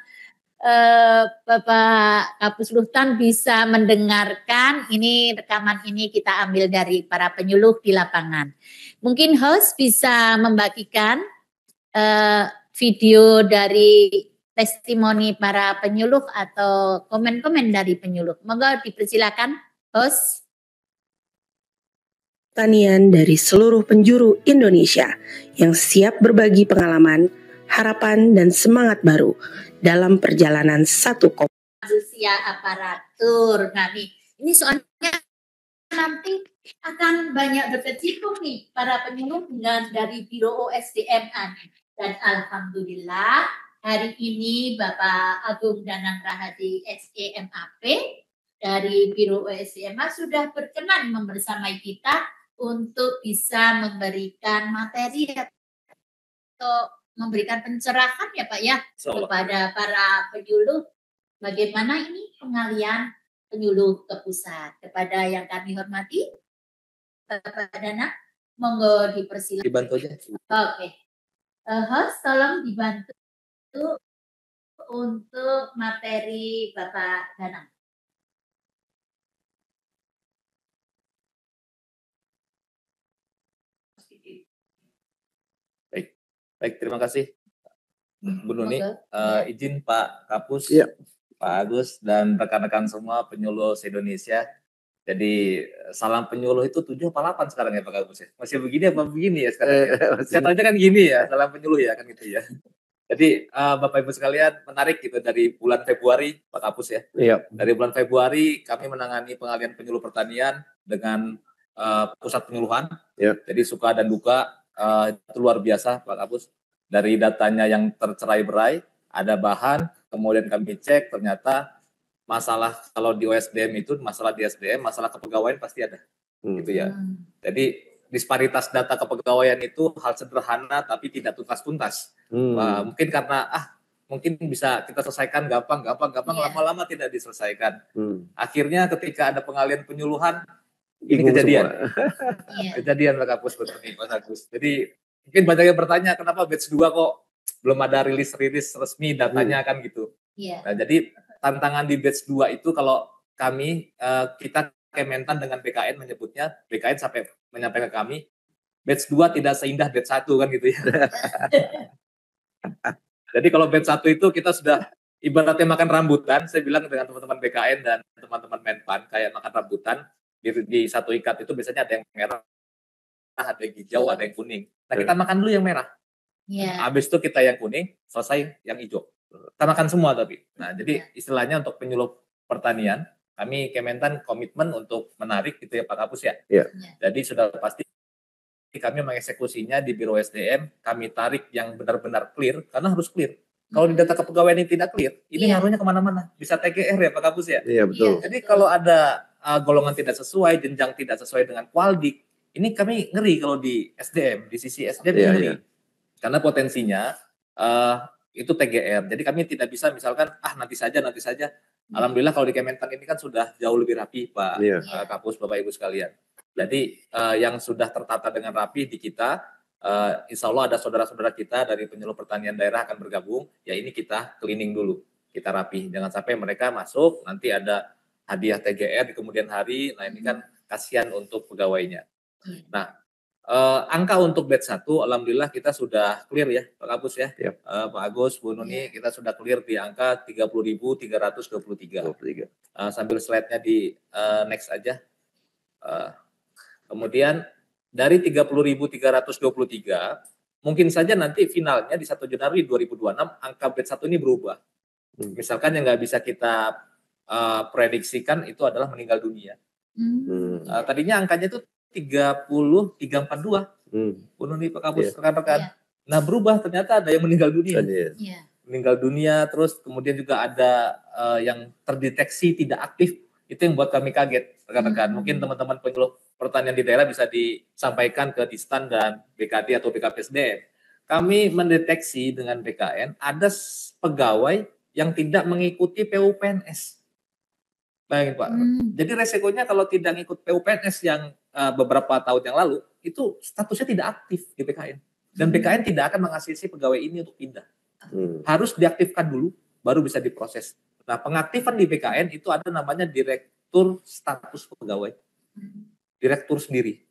Bapak Kapus Luhtan bisa mendengarkan. Ini rekaman ini kita ambil dari para penyuluh di lapangan. Mungkin host bisa membagikan video dari testimoni para penyuluh atau komen-komen dari penyuluh. Monggo dipersilakan host. Pertanian dari seluruh penjuru Indonesia yang siap berbagi pengalaman, harapan, dan semangat baru dalam perjalanan satu manusia aparatur. Nah ini soalnya nanti akan banyak berkecimpung nih para penyuluh dengan dari Biro OSDMA. Dan alhamdulillah hari ini Bapak Agung Danang Rahadi SEMAP dari Biro OSDMA sudah berkenan membersamai kita untuk bisa memberikan materi atau memberikan pencerahan ya Pak ya kepada para penyuluh bagaimana ini pengalian penyuluh ke pusat. Kepada yang kami hormati Bapak Danang, monggo dipersilakan. Dibantu aja. Oke. Host tolong dibantu untuk materi Bapak Danang. Baik, terima kasih Bu Nuni. Izin Pak Kapus, Pak Agus, dan rekan-rekan semua penyuluh se-Indonesia. Jadi salam penyuluh itu 7 apa 8 sekarang ya Pak Kapus ya? Masih begini apa begini ya sekarang? Saya tahu kan gini ya, salam penyuluh ya kan gitu ya. Jadi Bapak Ibu sekalian menarik gitu dari bulan Februari Pak Kapus ya. Iya. Dari bulan Februari kami menangani pengalian penyuluh pertanian dengan pusat penyuluhan. Iya. Jadi suka dan duka itu luar biasa Pak Kapus. Dari datanya yang tercerai-berai, ada bahan, kemudian kami cek ternyata masalah kalau di OSDM itu masalah di SDM, masalah kepegawaian pasti ada, gitu ya. Jadi disparitas data kepegawaian itu hal sederhana tapi tidak tuntas-tuntas. Mungkin karena mungkin bisa kita selesaikan gampang, lama-lama tidak diselesaikan. Akhirnya ketika ada pengalian penyuluhan, ini kejadian. Kejadian Pak Kapus seperti Pak Agus. Jadi mungkin banyak yang bertanya kenapa batch 2 kok belum ada rilis resmi datanya kan gitu. Nah, jadi tantangan di batch 2 itu kalau kami kita Kementan dengan BKN menyebutnya, BKN sampai menyampaikan ke kami batch 2 tidak seindah batch 1 kan gitu ya. Jadi kalau batch 1 itu kita sudah ibaratnya makan rambutan, saya bilang dengan teman-teman BKN dan teman-teman Menpan kayak makan rambutan. Di satu ikat itu biasanya ada yang merah, ada yang hijau, ada yang kuning. Nah kita makan dulu yang merah. Habis itu kita yang kuning, selesai yang hijau. Kita makan semua tapi. Nah jadi istilahnya untuk penyuluh pertanian, kami Kementan komitmen untuk menarik gitu ya Pak Kapus ya. Jadi sudah pasti kami mengeksekusinya di Biro SDM, kami tarik yang benar-benar clear, karena harus clear. Kalau di data kepegawaian ini tidak clear, ini ngaruhnya kemana-mana. Bisa TGR ya Pak Kapus ya? Iya betul. Jadi kalau ada golongan tidak sesuai, jenjang tidak sesuai dengan Qualdik, ini kami ngeri kalau di SDM, di sisi SDM ngeri. Karena potensinya itu TGR. Jadi kami tidak bisa misalkan, nanti saja. Alhamdulillah kalau di Kementan ini kan sudah jauh lebih rapi Pak Kapus, Bapak Ibu sekalian. Jadi yang sudah tertata dengan rapi di kita, insya Allah ada saudara-saudara kita dari penyuluh pertanian daerah akan bergabung, ya ini kita cleaning dulu, kita rapi, jangan sampai mereka masuk, nanti ada hadiah TGR di kemudian hari, nah ini kan kasihan untuk pegawainya. Nah, angka untuk batch 1, alhamdulillah kita sudah clear ya Pak Kapus ya, Pak Agus, Bu Nuni, kita sudah clear di angka 30.323. Sambil slide-nya di next aja. Kemudian dari 30.323, mungkin saja nanti finalnya di 1 Januari 2026 angka batch 1 ini berubah. Misalkan yang nggak bisa kita prediksikan itu adalah meninggal dunia. Tadinya angkanya itu 30.342. Bu Nuni, Pak Kapus, rekan-rekan. Nah berubah, ternyata ada yang meninggal dunia. Meninggal dunia, terus kemudian juga ada yang terdeteksi tidak aktif. Itu yang buat kami kaget, rekan-rekan. Mungkin teman-teman penyuluh pertanian di daerah bisa disampaikan ke Distan dan BKD atau BKPSDM. Kami mendeteksi dengan BKN ada pegawai yang tidak mengikuti PUPNS. Bayangin Pak. Jadi resikonya kalau tidak ngikut PUPNS yang beberapa tahun yang lalu, itu statusnya tidak aktif di BKN. Dan BKN tidak akan mengasisi pegawai ini untuk pindah. Harus diaktifkan dulu, baru bisa diproses. Nah, pengaktifan di BKN itu ada namanya direktur status pegawai. Direktur sendiri.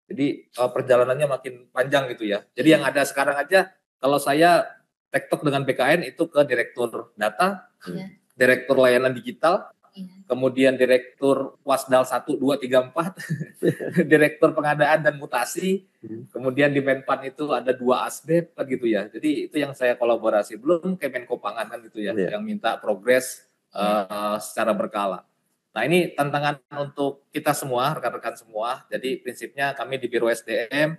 Jadi perjalanannya makin panjang gitu ya. Jadi yang ada sekarang aja, kalau saya tektok dengan BKN itu ke direktur data, direktur layanan digital, kemudian direktur Wasdal 1, 2, 3, 4, direktur pengadaan dan mutasi, kemudian di Menpan itu ada 2 asbeb kan gitu ya. Jadi itu yang saya kolaborasi, belum Kemenko Pangan kan gitu ya, yang minta progres secara berkala. Nah ini tantangan untuk kita semua, rekan-rekan semua. Jadi prinsipnya kami di Biro SDM,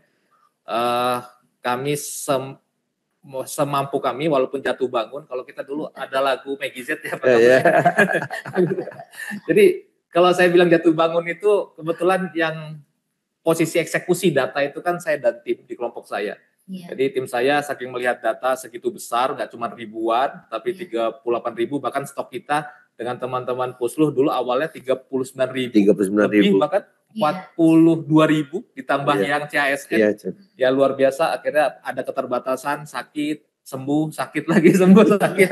kami semampu kami, walaupun jatuh bangun. Kalau kita dulu ada lagu Maggie Z ya Pak. Jadi kalau saya bilang jatuh bangun itu kebetulan yang posisi eksekusi data itu kan saya dan tim di kelompok saya. Jadi tim saya saking melihat data segitu besar, nggak cuma ribuan, tapi 38.000, bahkan stok kita dengan teman-teman Pusluh dulu awalnya 39.000, lebih bahkan 42.000 ditambah yang CASN. Ya luar biasa, akhirnya ada keterbatasan, sakit, sembuh, sakit lagi, sembuh, sakit.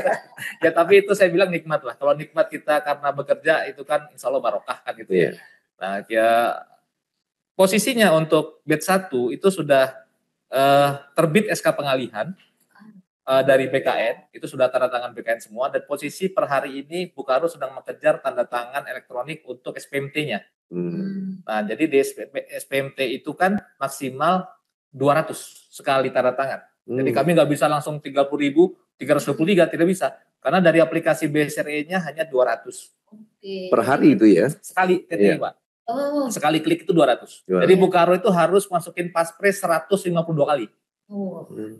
Ya tapi itu saya bilang nikmat lah. Kalau nikmat kita karena bekerja itu kan insya Allah barokah kan gitu ya. Nah ya posisinya untuk batch 1 itu sudah terbit SK pengalihan dari BKN, itu sudah tanda tangan BKN semua, dan posisi per hari ini Bukaru sedang mengejar tanda tangan elektronik untuk SPMT-nya. Nah, jadi di SPMT itu kan maksimal 200 sekali tanda tangan. Jadi kami nggak bisa langsung 30.323, tidak bisa. Karena dari aplikasi BSRE-nya hanya 200. Per hari itu ya? Sekali, Pak. Sekali klik itu 200. Jadi Bukaru itu harus masukin paspres 152 kali.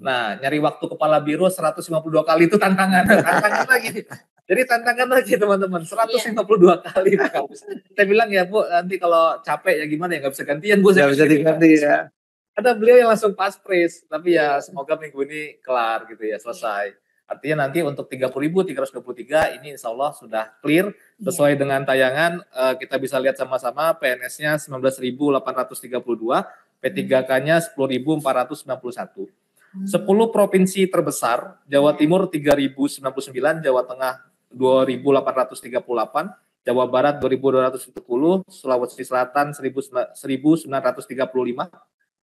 Nah, nyari waktu kepala biro 152 kali itu tantangan. Tantangan lagi. Jadi tantangan lagi teman-teman, 152 kali Pak Kapus. Saya bilang ya Bu, nanti kalau capek ya gimana ya, nggak bisa gantian Bu. Nggak bisa diganti ya. Ada beliau yang langsung paspres, tapi ya semoga minggu ini kelar gitu ya, selesai. Artinya nanti untuk 30.323 ini insya Allah sudah clear, sesuai dengan tayangan. Kita bisa lihat sama-sama PNS-nya 19.832, P3K-nya 10.491. 10 provinsi terbesar, Jawa Timur 3.099, Jawa Tengah 2.838, Jawa Barat 2.210, Sulawesi Selatan 1.935,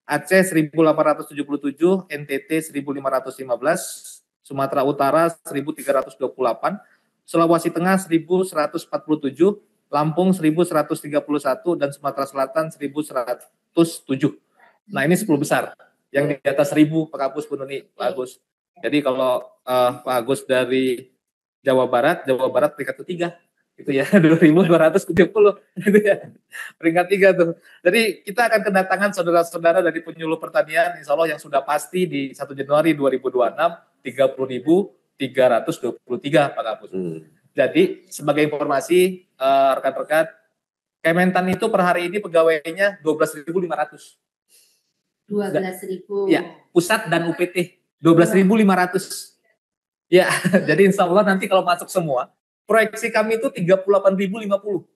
Aceh 1.877, NTT 1.515, Sumatera Utara 1.328, Sulawesi Tengah 1.147, Lampung 1.131, dan Sumatera Selatan 1.107. Nah ini 10 besar. Yang di atas 1.000 Pak Kapus, Bu Nuni, Pak Agus. Jadi kalau Pak Agus dari Jawa Barat peringkat ketiga. gitu ya, 2.270 gitu ya, peringkat 3 tuh. Jadi kita akan kedatangan saudara-saudara dari penyuluh pertanian, insya Allah yang sudah pasti di 1 Januari 2026, 30.323 Pak Kapus. Jadi sebagai informasi rekan-rekan, Kementan itu per hari ini pegawainya 12.500. 12.000. Ya, pusat dan UPT 12.500. Ya, jadi insya Allah nanti kalau masuk semua, proyeksi kami itu 38.050.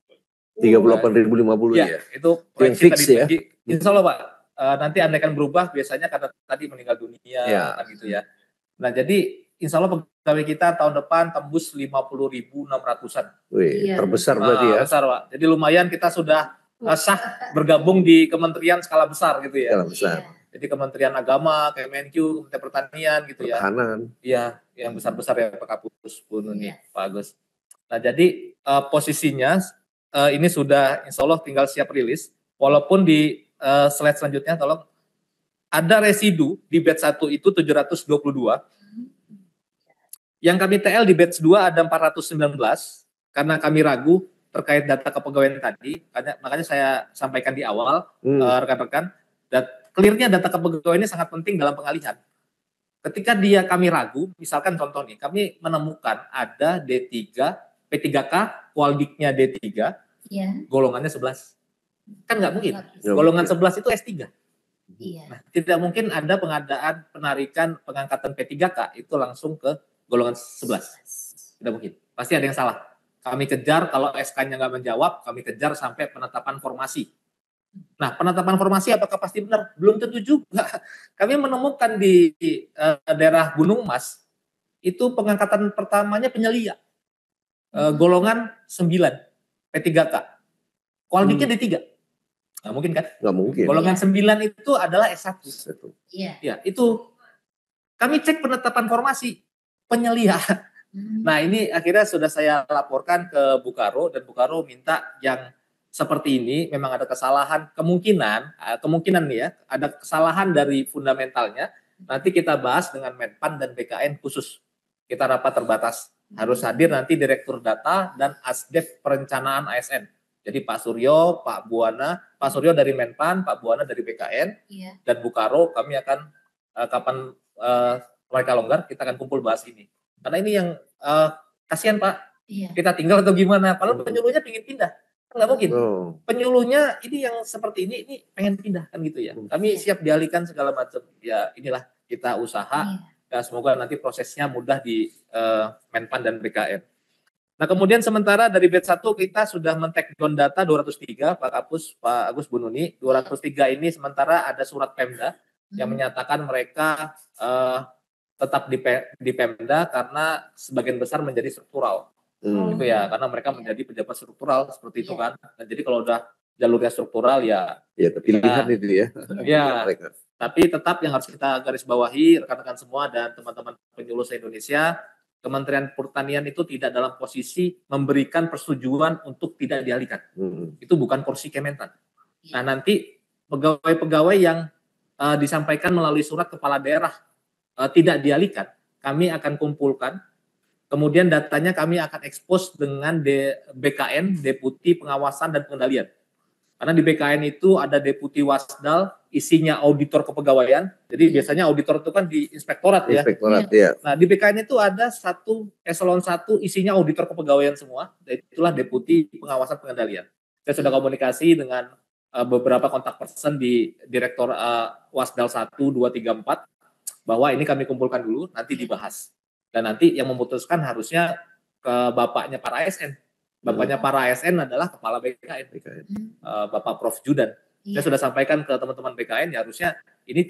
38.050 ya. Itu proyeksi fix tadi ya. Insya Allah Pak, nanti andai kan berubah biasanya karena tadi meninggal dunia kan gitu ya. Nah jadi insya Allah pegawai kita tahun depan tembus 50.600-an. Wih, terbesar berarti ya. Besar Pak. Jadi lumayan kita sudah sah bergabung di kementerian skala besar gitu ya. Skala besar. Jadi Kementerian Agama, Kemenkyu, Kementerian Pertanian gitu ya. Pertahanan. Iya, yang besar-besar ya Pak Kapus, Bu Nuni, Pak Agus. Nah jadi posisinya ini sudah insya Allah tinggal siap rilis. Walaupun di slide selanjutnya tolong, ada residu di batch 1 itu 722. Yang kami TL di batch 2 ada 419, karena kami ragu terkait data kepegawaian tadi, makanya saya sampaikan di awal, rekan-rekan, clearnya data kepegawaian ini sangat penting dalam pengalihan. Ketika kami ragu, misalkan contoh nih, kami menemukan ada D3, P3K, Qualdiknya D3, golongannya 11. Kan nggak mungkin, golongan 11 itu S3. Nah, tidak mungkin ada pengadaan penarikan pengangkatan P3K itu langsung ke golongan 11. Tidak mungkin, pasti ada yang salah. Kami kejar, kalau SK-nya nggak menjawab, kami kejar sampai penetapan formasi. Nah, penetapan formasi apakah pasti benar? Belum tentu juga. Kami menemukan di daerah Gunung Mas, itu pengangkatan pertamanya penyelia. Golongan 9, P3K. Qualdiknya D3. Nggak mungkin kan? Nggak mungkin. Golongan 9 itu adalah S1. Ya, itu kami cek penetapan formasi penyelia. Nah ini akhirnya sudah saya laporkan ke Bukaro, dan Bukaro minta yang seperti ini memang ada kesalahan, kemungkinan nih ya, ada kesalahan dari fundamentalnya. Nanti kita bahas dengan Menpan dan BKN khusus. Kita rapat terbatas. Harus hadir nanti Direktur Data dan Asdef Perencanaan ASN. Jadi Pak Suryo, Pak Buana, Pak Suryo dari Menpan, Pak Buana dari BKN, dan Bukaro kami akan kapan mereka longgar, kita akan kumpul bahas ini. Karena ini yang kasihan Pak, kita tinggal atau gimana? Kalau penyuluhnya ingin pindah. Nggak mungkin. Penyuluhnya ini yang seperti ini pengen pindah kan gitu ya. Kami siap dialihkan segala macam. Ya inilah kita usaha. Ya, semoga nanti prosesnya mudah di Menpan dan BKN. Nah kemudian sementara dari batch 1 kita sudah men-take down data 203 Pak Kapus, Pak Agus, Bu Nuni. 203 ini sementara ada surat Pemda yang menyatakan mereka tetap di Pemda karena sebagian besar menjadi struktural. Gitu ya, karena mereka menjadi pejabat struktural seperti itu kan. Nah, jadi kalau udah jalurnya struktural ya pilihan itu ya. Ya. Tapi tetap yang harus kita garis bawahi rekan-rekan semua dan teman-teman penyuluh se-Indonesia, Kementerian Pertanian itu tidak dalam posisi memberikan persetujuan untuk tidak dialihkan. Itu bukan porsi Kementan. Nah, nanti pegawai-pegawai yang disampaikan melalui surat kepala daerah tidak dialihkan, kami akan kumpulkan. Kemudian datanya kami akan ekspos dengan BKN, Deputi Pengawasan dan Pengendalian. Karena di BKN itu ada Deputi Wasdal, isinya auditor kepegawaian. Jadi biasanya auditor itu kan di inspektorat ya. Nah di BKN itu ada eselon 1 isinya auditor kepegawaian semua. Itulah Deputi Pengawasan Pengendalian. Saya sudah komunikasi dengan beberapa kontak person di Direktur Wasdal 1, 2, 3, 4. Bahwa ini kami kumpulkan dulu, nanti dibahas. Dan nanti yang memutuskan harusnya ke bapaknya para ASN. Bapaknya para ASN adalah kepala BKN. Bapak Prof. Judan. Saya sudah sampaikan ke teman-teman BKN, ya harusnya ini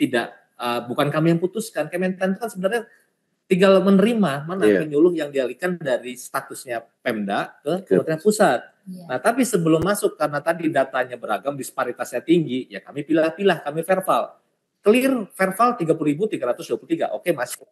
bukan kami yang putuskan. Kementan itu kan sebenarnya tinggal menerima mana penyuluh yang dialihkan dari statusnya Pemda ke Kementerian Pusat. Nah tapi sebelum masuk, karena tadi datanya beragam, disparitasnya tinggi, ya kami pilih-pilih, kami verbal. Clear verbal 30.323, oke masuk.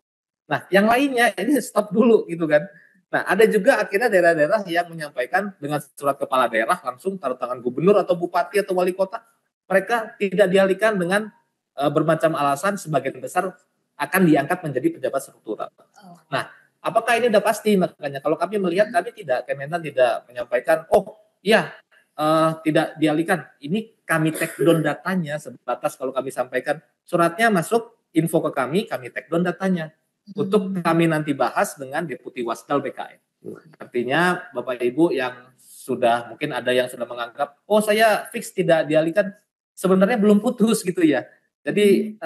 Nah, yang lainnya ini stop dulu gitu kan. Nah, ada juga akhirnya daerah-daerah yang menyampaikan dengan surat kepala daerah langsung taruh tangan gubernur atau bupati atau wali kota. Mereka tidak dialihkan dengan bermacam alasan, sebagian besar akan diangkat menjadi pejabat struktural. Nah, Apakah ini udah pasti? Makanya kalau kami melihat, kami tidak, Kementan tidak menyampaikan, oh iya, tidak dialihkan. Ini kami take down datanya, sebatas kalau kami sampaikan suratnya masuk, info ke kami take down datanya. Untuk kami nanti bahas dengan Deputi Wasdal BKN. Artinya Bapak Ibu yang sudah, mungkin ada yang sudah menganggap, oh saya fix tidak dialihkan, sebenarnya belum putus gitu ya. Jadi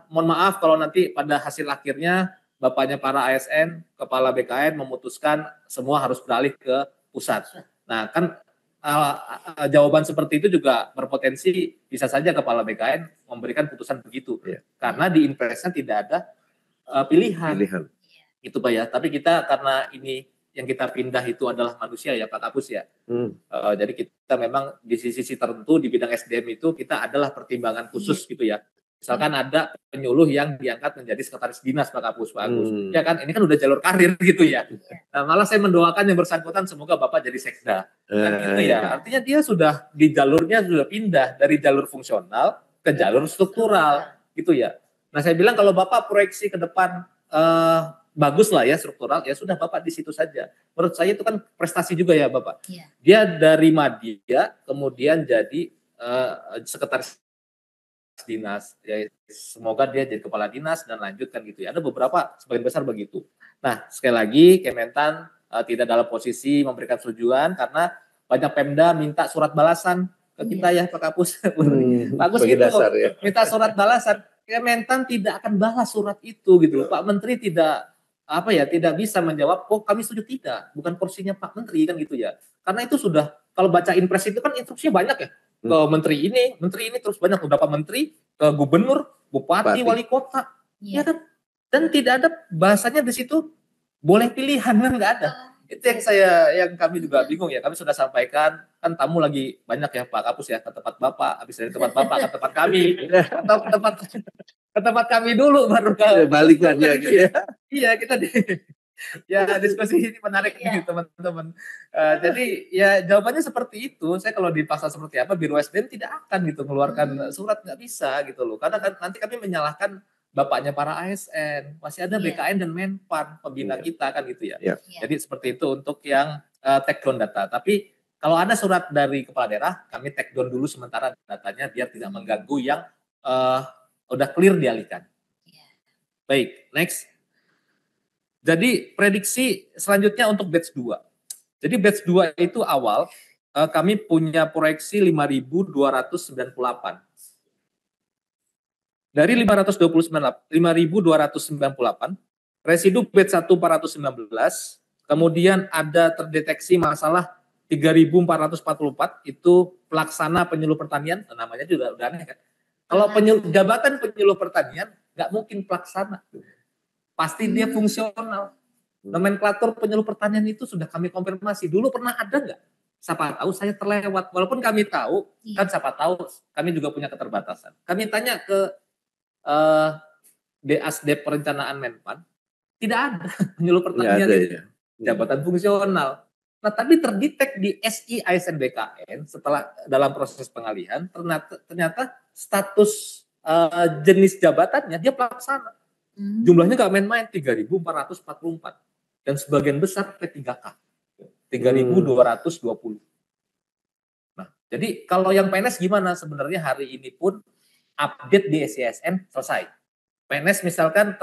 mohon maaf kalau nanti pada hasil akhirnya bapaknya para ASN, kepala BKN memutuskan semua harus beralih ke pusat. Nah kan jawaban seperti itu juga berpotensi bisa saja kepala BKN memberikan putusan begitu. Karena di impresnya tidak ada pilihan. Itu Pak ya. Tapi kita karena ini yang kita pindah itu adalah manusia ya Pak Kapus ya. Jadi kita memang di sisi tertentu di bidang SDM itu kita adalah pertimbangan khusus gitu ya. Misalkan ada penyuluh yang diangkat menjadi sekretaris dinas Pak Kapus, Pak Agus. Ya kan, ini kan udah jalur karir gitu ya. Nah, malah saya mendoakan yang bersangkutan semoga Bapak jadi sekda. Kan gitu ya. Artinya dia sudah di jalurnya sudah pindah dari jalur fungsional ke jalur struktural gitu ya. Nah, saya bilang kalau Bapak proyeksi ke depan bagus lah ya struktural, ya sudah Bapak di situ saja. Menurut saya itu kan prestasi juga ya Bapak. Dia dari Madya kemudian jadi sekretaris dinas, ya semoga dia jadi kepala dinas dan lanjutkan gitu ya. Ada beberapa sebagian besar begitu. Nah sekali lagi Kementan tidak dalam posisi memberikan setujuan karena banyak Pemda minta surat balasan ke kita ya Pak Kapus. Bagus gitu dasar, ya. Minta surat balasan. Kementan tidak akan balas surat itu gitu loh. Pak Menteri tidak tidak bisa menjawab, oh kami setuju tidak, bukan porsinya Pak Menteri kan gitu ya. Karena itu sudah, kalau baca impres itu kan instruksinya banyak ya. Ke menteri ini terus banyak beberapa menteri, ke gubernur, bupati, wali kota, ya kan? Dan tidak ada bahasanya di situ boleh pilihan kan nggak ada. Itu yang kami juga bingung ya. Kami sudah sampaikan, kan tamu lagi banyak ya Pak Kapus ya, ke tempat Bapak, habis dari tempat Bapak ke tempat kami, atau ke tempat kami dulu baru ke balikan ya gitu ya. Iya kita ya diskusi ini menarik nih teman-teman. Jadi ya jawabannya seperti itu. Saya kalau dipaksa seperti apa, Biro SDM tidak akan gitu mengeluarkan surat, nggak bisa gitu loh. Karena kan nanti kami menyalahkan bapaknya para ASN, masih ada BKN dan Menpan pembina kita kan gitu ya. Jadi seperti itu untuk yang take down data. Tapi kalau ada surat dari kepala daerah, kami take down dulu sementara datanya biar tidak mengganggu yang udah clear dialihkan. Baik, next. Jadi prediksi selanjutnya untuk batch 2. Jadi batch 2 itu awal kami punya proyeksi 5.298. Dari 5.298, residu batch 1 419, kemudian ada terdeteksi masalah 3.444 itu pelaksana penyuluh pertanian, namanya juga udah aneh kan. Kalau jabatan penyuluh pertanian nggak mungkin pelaksana. Pasti dia fungsional. Nomenklatur penyuluh pertanian itu sudah kami konfirmasi. Dulu pernah ada nggak? Siapa tahu saya terlewat. Walaupun kami tahu, kan siapa tahu kami juga punya keterbatasan. Kami tanya ke DASDEP perencanaan Menpan, tidak ada penyuluh pertanian itu. Jabatan fungsional. Nah, tapi terdetek di SI ASN BKN setelah dalam proses pengalihan, ternyata status jenis jabatannya dia pelaksana. Jumlahnya nggak main-main, 3.444 dan sebagian besar P3K 3.220. Nah, jadi kalau yang PNS gimana? Sebenarnya hari ini pun update di SISN selesai. PNS misalkan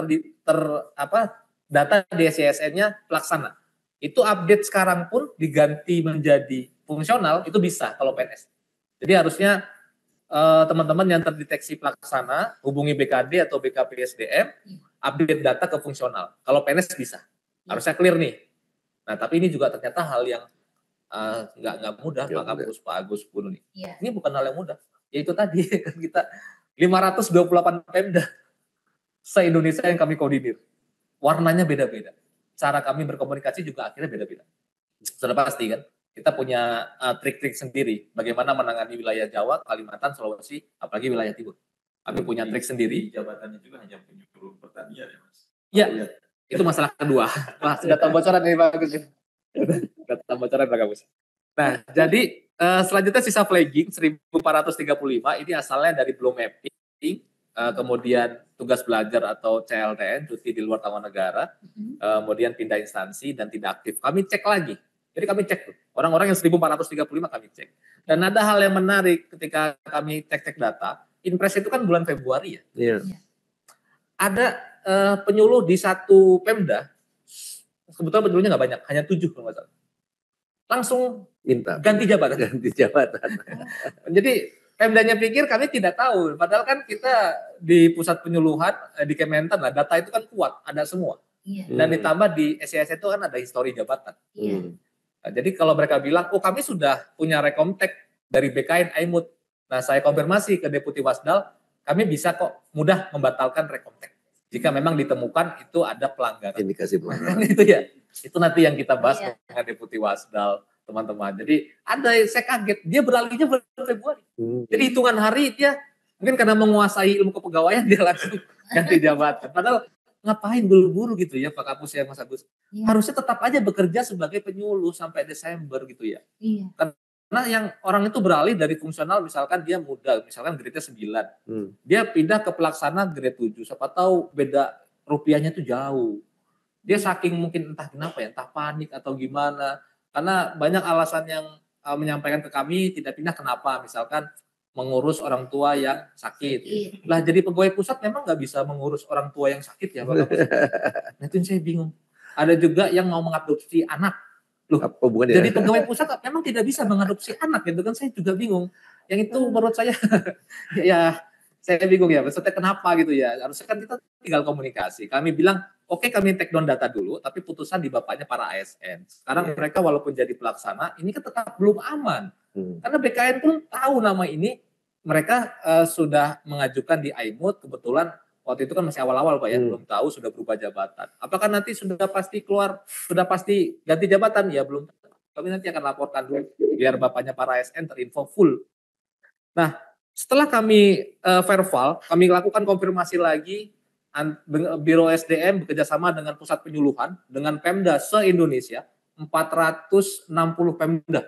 data di SISN-nya pelaksana. Itu update sekarang pun diganti menjadi fungsional itu bisa kalau PNS. Jadi harusnya teman-teman yang terdeteksi pelaksana hubungi BKD atau BKP SDM, update data ke fungsional. Kalau PNS bisa, harusnya clear nih. Nah, tapi ini juga ternyata hal yang nggak mudah Pak Kapus, Pak Agus pun nih. Ini bukan hal yang mudah. Yaitu tadi kan kita 528 Pemda se-Indonesia yang kami koordinir. Warnanya beda-beda. Cara kami berkomunikasi juga akhirnya beda-beda. Sudah pasti kan? Kita punya trik-trik sendiri bagaimana menangani wilayah Jawa, Kalimantan, Sulawesi, apalagi wilayah Timur. Kami punya trik sendiri. Jabatannya juga hanya penyuluh pertanian ya Mas? Ya, itu masalah kedua. Wah, sudah tahu bocoran nih Pak Agus. Sudah tahu bocoran Pak Agus. Nah, jadi selanjutnya sisa flagging 1435 ini asalnya dari blow mapping kemudian tugas belajar atau CLTN, cuti di luar tanggungan negara, kemudian pindah instansi dan tidak aktif. Kami cek lagi. Jadi kami cek tuh, orang-orang yang 1435 kami cek. Dan ada hal yang menarik ketika kami cek-cek data, Inpres itu kan bulan Februari ya. Iya. Ada penyuluh di satu Pemda, kebetulan penyuluhnya nggak banyak, hanya 7 kalau nggak salah. Langsung Minta ganti jabatan. ganti jabatan. Jadi Pemdanya pikir kami tidak tahu, padahal kan kita di pusat penyuluhan di Kementan lah, data itu kan kuat, ada semua. Dan ditambah di SIS itu kan ada histori jabatan. Nah, jadi kalau mereka bilang, oh kami sudah punya rekomtek dari BKN Aimut. Nah saya konfirmasi ke Deputi Wasdal, kami bisa kok mudah membatalkan rekomtek. Jika memang ditemukan itu ada pelanggaran. Indikasi pelanggaran. Itu ya, itu nanti yang kita bahas dengan Deputi Wasdal. Teman-teman, jadi ada saya kaget dia beralihnya bulan Februari. Jadi hitungan hari dia mungkin karena menguasai ilmu kepegawaian dia langsung ganti jabatan. Padahal ngapain buru-buru gitu ya Pak Kapus ya Mas Agus. Harusnya tetap aja bekerja sebagai penyuluh sampai Desember gitu ya. Karena yang orang itu beralih dari fungsional misalkan dia muda, misalkan grade-nya 9. Dia pindah ke pelaksana grade 7. Siapa tahu beda rupiahnya itu jauh. Dia saking mungkin entah kenapa ya, entah panik atau gimana. Karena banyak alasan yang menyampaikan ke kami tidak pindah kenapa, misalkan mengurus orang tua yang sakit. Lah jadi pegawai pusat memang nggak bisa mengurus orang tua yang sakit ya Pak Kapus. Nah itu yang saya bingung. Ada juga yang mau mengadopsi anak. Loh, jadi pegawai pusat memang tidak bisa mengadopsi anak gitu kan, saya juga bingung. Yang itu menurut saya ya saya bingung ya, maksudnya kenapa gitu ya. Harusnya kan kita tinggal komunikasi. Kami bilang oke, kami take down data dulu, tapi putusan di bapaknya para ASN. Sekarang mereka walaupun jadi pelaksana, ini kan tetap belum aman. Karena BKN pun tahu nama ini, mereka sudah mengajukan di Aimut, kebetulan waktu itu kan masih awal-awal Pak ya, belum tahu sudah berubah jabatan. Apakah nanti sudah pasti keluar, sudah pasti ganti jabatan? Ya belum. Kami nanti akan laporkan dulu, biar bapaknya para ASN terinfo full. Nah, setelah kami verbal, kami lakukan konfirmasi lagi. Biro SDM bekerjasama dengan pusat penyuluhan dengan Pemda se-Indonesia 460 Pemda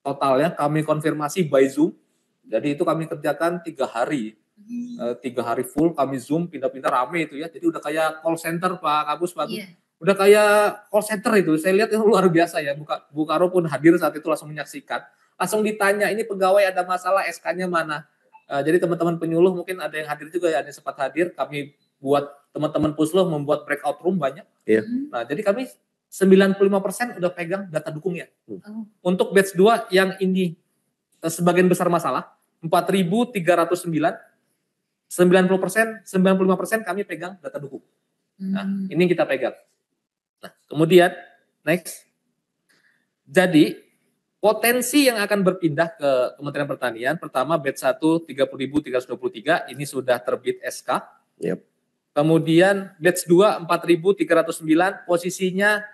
totalnya kami konfirmasi by Zoom. Jadi itu kami kerjakan 3 hari, 3 hari full kami Zoom, pindah-pindah rame itu ya. Jadi udah kayak call center Pak Kabus Pak. Udah kayak call center itu. Saya lihat itu luar biasa ya. Bu Karo pun hadir saat itu langsung menyaksikan, langsung ditanya ini pegawai ada masalah SK-nya mana. Jadi teman-teman penyuluh mungkin ada yang hadir juga ya, ada yang sempat hadir. Kami buat teman-teman Pusloh membuat breakout room banyak. Nah, jadi kami 95% udah pegang data dukungnya. Untuk batch 2 yang ini sebagian besar masalah, 4.309, 95% kami pegang data dukung. Nah, ini kita pegang. Nah, kemudian next. Jadi potensi yang akan berpindah ke Kementerian Pertanian, pertama batch 1 30.323 ini sudah terbit SK. Kemudian batch 2 4.309 posisinya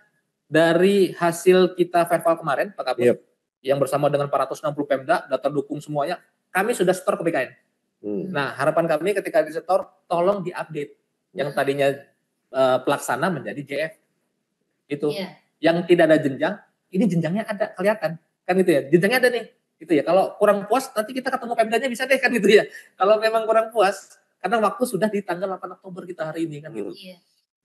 dari hasil kita verbal kemarin Pak Kapus yang bersama dengan 460 Pemda, data dukung semuanya, kami sudah setor ke BKN. Nah harapan kami ketika disetor tolong diupdate yang tadinya pelaksana menjadi JF. Itu yang tidak ada jenjang, ini jenjangnya ada kelihatan kan itu ya, jenjangnya ada nih. Gitu ya. Kalau kurang puas nanti kita ketemu Pemdanya bisa deh kan gitu ya. Kalau memang kurang puas karena waktu sudah di tanggal 8 Oktober kita hari ini kan gitu.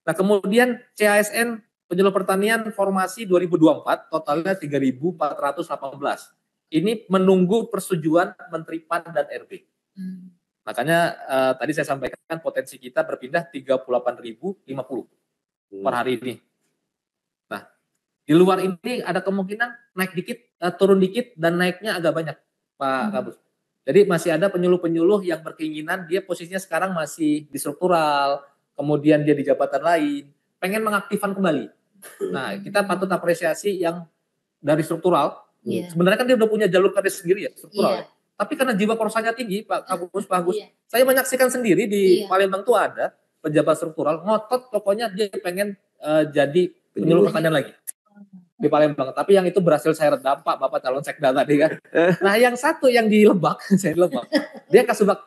Nah kemudian CASN Penyuluh Pertanian formasi 2024 totalnya 3.418. Ini menunggu persetujuan Menteri PAN dan RB. Makanya tadi saya sampaikan potensi kita berpindah 38.050 per hari ini. Nah di luar ini ada kemungkinan naik dikit, turun dikit dan naiknya agak banyak Pak Kabus. Jadi masih ada penyuluh-penyuluh yang berkeinginan dia posisinya sekarang masih di struktural, kemudian dia di jabatan lain, pengen mengaktifkan kembali. Nah, kita patut apresiasi yang dari struktural. Sebenarnya kan dia udah punya jalur karir sendiri ya, struktural. Tapi karena jiwa korosanya tinggi, Pak Kabus, Pak Agus, saya menyaksikan sendiri di Palembang tuh ada pejabat struktural ngotot pokoknya dia pengen jadi penyuluh pertanian lagi. Di Palembang, tapi yang itu berhasil saya redam Pak Bapak calon sekda tadi kan. Nah yang satu yang di Lebak, saya di Lebak,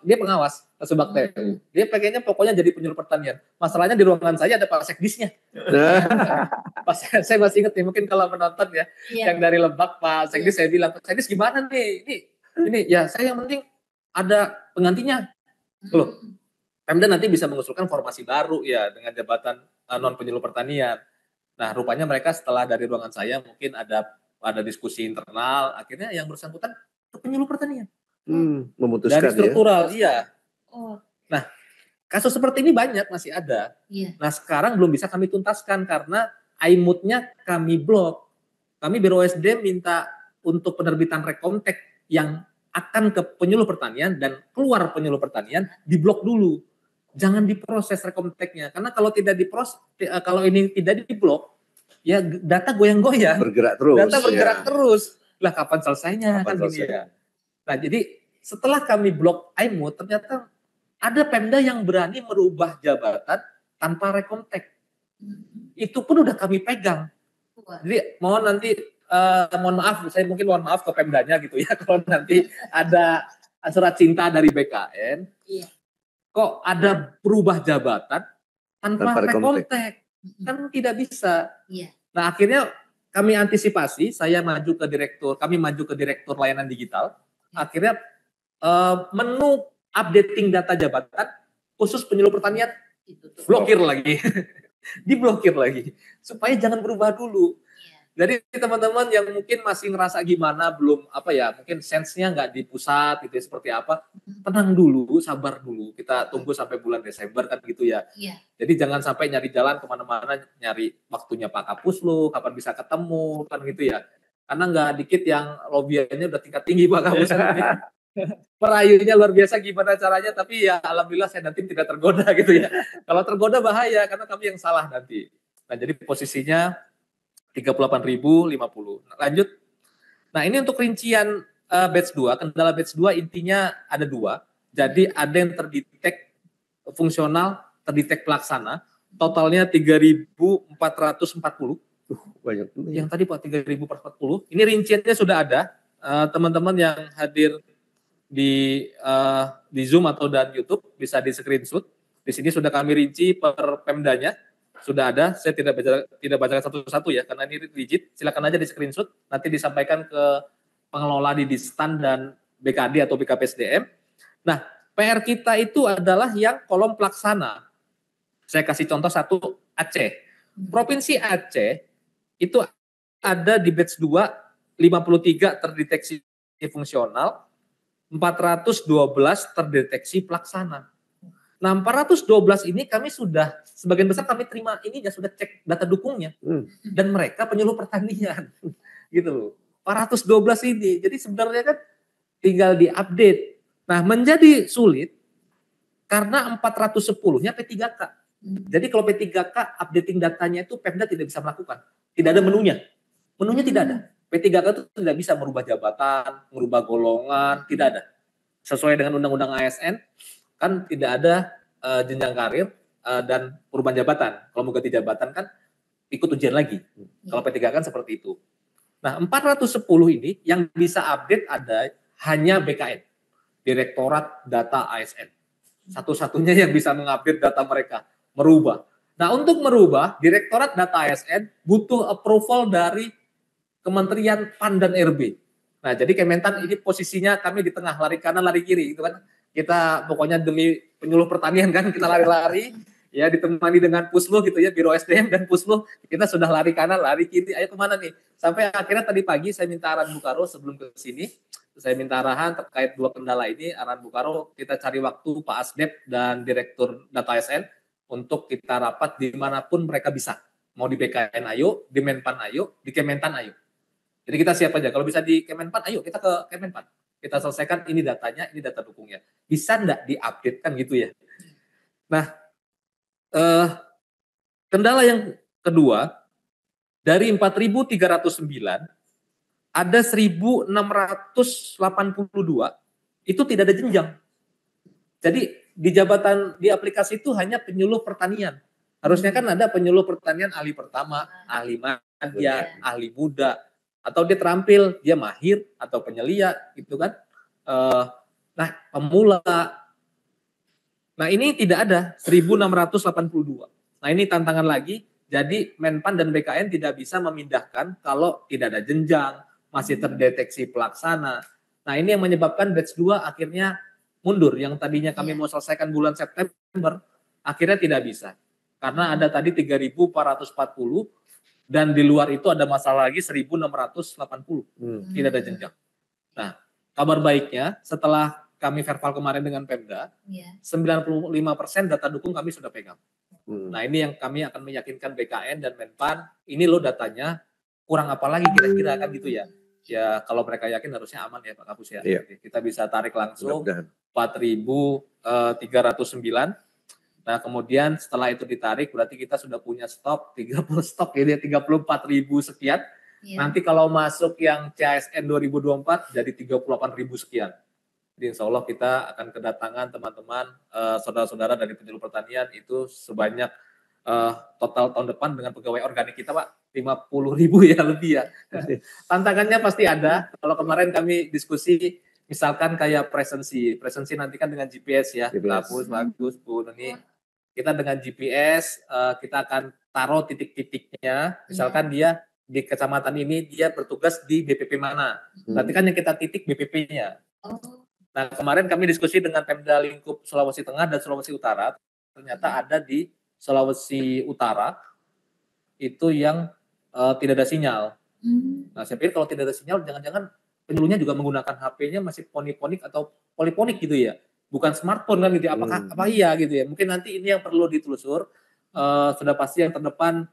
dia pengawas Kasubag TU. Dia pengennya pokoknya jadi penyuluh pertanian. Masalahnya di ruangan saya ada Pak Sekdisnya. Pas saya masih ingat nih, mungkin kalau menonton ya, yang dari Lebak Pak Sekdis saya bilang, Pak Sekdis gimana nih? Ini ya saya yang penting ada penggantinya. Loh, Pemda nanti bisa mengusulkan formasi baru ya dengan jabatan non penyuluh pertanian. Nah, rupanya mereka setelah dari ruangan saya mungkin ada diskusi internal, akhirnya yang bersangkutan ke penyuluh pertanian. Memutuskan dari struktural, ya. Iya. Nah, kasus seperti ini banyak masih ada. Nah, sekarang belum bisa kami tuntaskan karena IMUT-nya kami blok. Kami Biro SDM minta untuk penerbitan rekomtek yang akan ke penyuluh pertanian dan keluar penyuluh pertanian diblok dulu. Jangan diproses rekomteknya karena kalau tidak diproses, kalau ini tidak diblok, ya data goyang-goyang. Bergerak terus. Data bergerak terus. Lah kapan selesainya kan gini ya. Nah, jadi setelah kami blok IMUT ternyata ada Pemda yang berani merubah jabatan tanpa rekomtek. Itu pun udah kami pegang. Jadi mohon nanti mohon maaf, saya mungkin mohon maaf ke Pemdanya gitu ya kalau nanti ada surat cinta dari BKN. Kok ada berubah jabatan tanpa rekomtek? Kan tidak bisa. Nah, akhirnya kami antisipasi, kami maju ke direktur layanan digital. Akhirnya menu updating data jabatan khusus penyuluh pertanian blokir lagi. Diblokir lagi supaya jangan berubah dulu. Jadi teman-teman yang mungkin masih ngerasa gimana belum mungkin sense-nya nggak di pusat gitu seperti apa, tenang dulu, sabar dulu, kita tunggu sampai bulan Desember kan gitu ya. Jadi jangan sampai nyari jalan kemana-mana, nyari waktunya Pak Kapuslu, kapan bisa ketemu kan gitu ya. Karena nggak dikit yang lobbyiannya udah tingkat tinggi Pak Kapuslu. Merayunya luar biasa gimana caranya, tapi ya alhamdulillah saya nanti tidak tergoda gitu ya. Kalau tergoda bahaya karena kami yang salah nanti. Nah, jadi posisinya 38.050. Lanjut. Nah, ini untuk rincian batch 2, kendala batch 2 intinya ada 2. Jadi ada yang terdetek fungsional, terdetek pelaksana, totalnya 3.440. Banyak. Yang tadi Pak 3.440. Ini rinciannya sudah ada. Teman-teman yang hadir di Zoom atau dan YouTube bisa di screenshot. Di sini sudah kami rinci per Pemdanya. Sudah ada, saya tidak bacakan satu-satu ya, karena ini rigid. Silakan aja di screenshot, nanti disampaikan ke pengelola di Distan dan BKD atau BKPSDM. Nah, PR kita itu adalah yang kolom pelaksana. Saya kasih contoh satu, Aceh. Provinsi Aceh itu ada di batch 2, 53 terdeteksi fungsional, 412 terdeteksi pelaksana. Nah, 412 ini kami sudah, sebagian besar kami terima ini ya sudah cek data dukungnya. Dan mereka penyuluh pertanian. Gitu loh. 412 ini. Jadi sebenarnya kan tinggal diupdate. Nah, menjadi sulit karena 410-nya P3K. Jadi kalau P3K updating datanya itu Pemda tidak bisa melakukan. Tidak ada menunya. Menunya tidak ada. P3K itu tidak bisa merubah jabatan, merubah golongan, tidak ada. Sesuai dengan Undang-Undang ASN, kan tidak ada jenjang karir dan perubahan jabatan. Kalau mau ganti jabatan kan ikut ujian lagi. Kalau P3 kan seperti itu. Nah, 410 ini yang bisa update ada hanya BKN, Direktorat Data ASN. Satu-satunya yang bisa mengupdate data mereka, merubah. Nah, untuk merubah, Direktorat Data ASN butuh approval dari Kementerian PAN dan RB. Nah, jadi Kementan ini posisinya kami di tengah, lari kanan, lari kiri, gitu kan. Kita pokoknya demi penyuluh pertanian kan, kita lari-lari, ya ditemani dengan Puslu gitu ya, Biro SDM dan Puslu, kita sudah lari kanan, lari kiri, ayo kemana nih? Sampai akhirnya tadi pagi saya minta arahan Bu Karo sebelum ke sini, saya minta arahan terkait 2 kendala ini, arahan Bu Karo, kita cari waktu Pak Asdep dan Direktur Data ASN untuk kita rapat dimanapun mereka bisa. Mau di BKN ayo, di Menpan ayo, di Kementan ayo. Jadi kita siap aja, kalau bisa di Kemenpan ayo kita ke Kemenpan. Kita selesaikan ini datanya, ini data dukungnya. Bisa enggak diupdate kan gitu ya. Nah, kendala yang kedua, dari 4.309, ada 1.682, itu tidak ada jenjang. Jadi di jabatan, di aplikasi itu hanya penyuluh pertanian. Harusnya kan ada penyuluh pertanian ahli pertama, ahli madya, ahli muda, atau dia terampil, dia mahir, atau penyelia, gitu kan. Nah, pemula. Nah, ini tidak ada, 1.682. Nah, ini tantangan lagi, jadi Menpan dan BKN tidak bisa memindahkan kalau tidak ada jenjang, masih terdeteksi pelaksana. Nah, ini yang menyebabkan batch 2 akhirnya mundur. Yang tadinya kami mau selesaikan bulan September, akhirnya tidak bisa. Karena ada tadi 3.440 dan di luar itu ada masalah lagi 1.680. Tidak ada jenjang. Nah, kabar baiknya setelah kami verbal kemarin dengan Pemda, 95% data dukung kami sudah pegang. Nah, ini yang kami akan meyakinkan BKN dan Menpan, ini loh datanya, kurang apa lagi kira-kira kan gitu ya. Ya kalau mereka yakin harusnya aman ya Pak Kapus ya. Kita bisa tarik langsung 4.309. Nah kemudian setelah itu ditarik berarti kita sudah punya stok 30 stok ini 34.000 sekian. Nanti kalau masuk yang CASN 2024 jadi 38.000 sekian. Jadi insya Allah kita akan kedatangan teman-teman saudara-saudara dari penyuluh pertanian itu sebanyak total tahun depan dengan pegawai organik kita Pak 50.000 ya lebih ya. Tantangannya pasti ada. Kalau kemarin kami diskusi misalkan kayak presensi nanti kan dengan GPS ya. Bagus, Bu Nuni. Kita dengan GPS kita akan taruh titik-titiknya. Misalkan dia di kecamatan ini dia bertugas di BPP mana. Berarti kan yang kita titik BPP-nya. Nah kemarin kami diskusi dengan Pemda lingkup Sulawesi Tengah dan Sulawesi Utara. Ternyata ada di Sulawesi Utara itu yang tidak ada sinyal. Nah saya pikir kalau tidak ada sinyal jangan-jangan penyuluhnya juga menggunakan HP-nya masih poniponik atau poliponik gitu ya. Bukan smartphone kan gitu ya. Apakah apa iya gitu ya. Mungkin nanti ini yang perlu ditelusur. Sudah pasti yang terdepan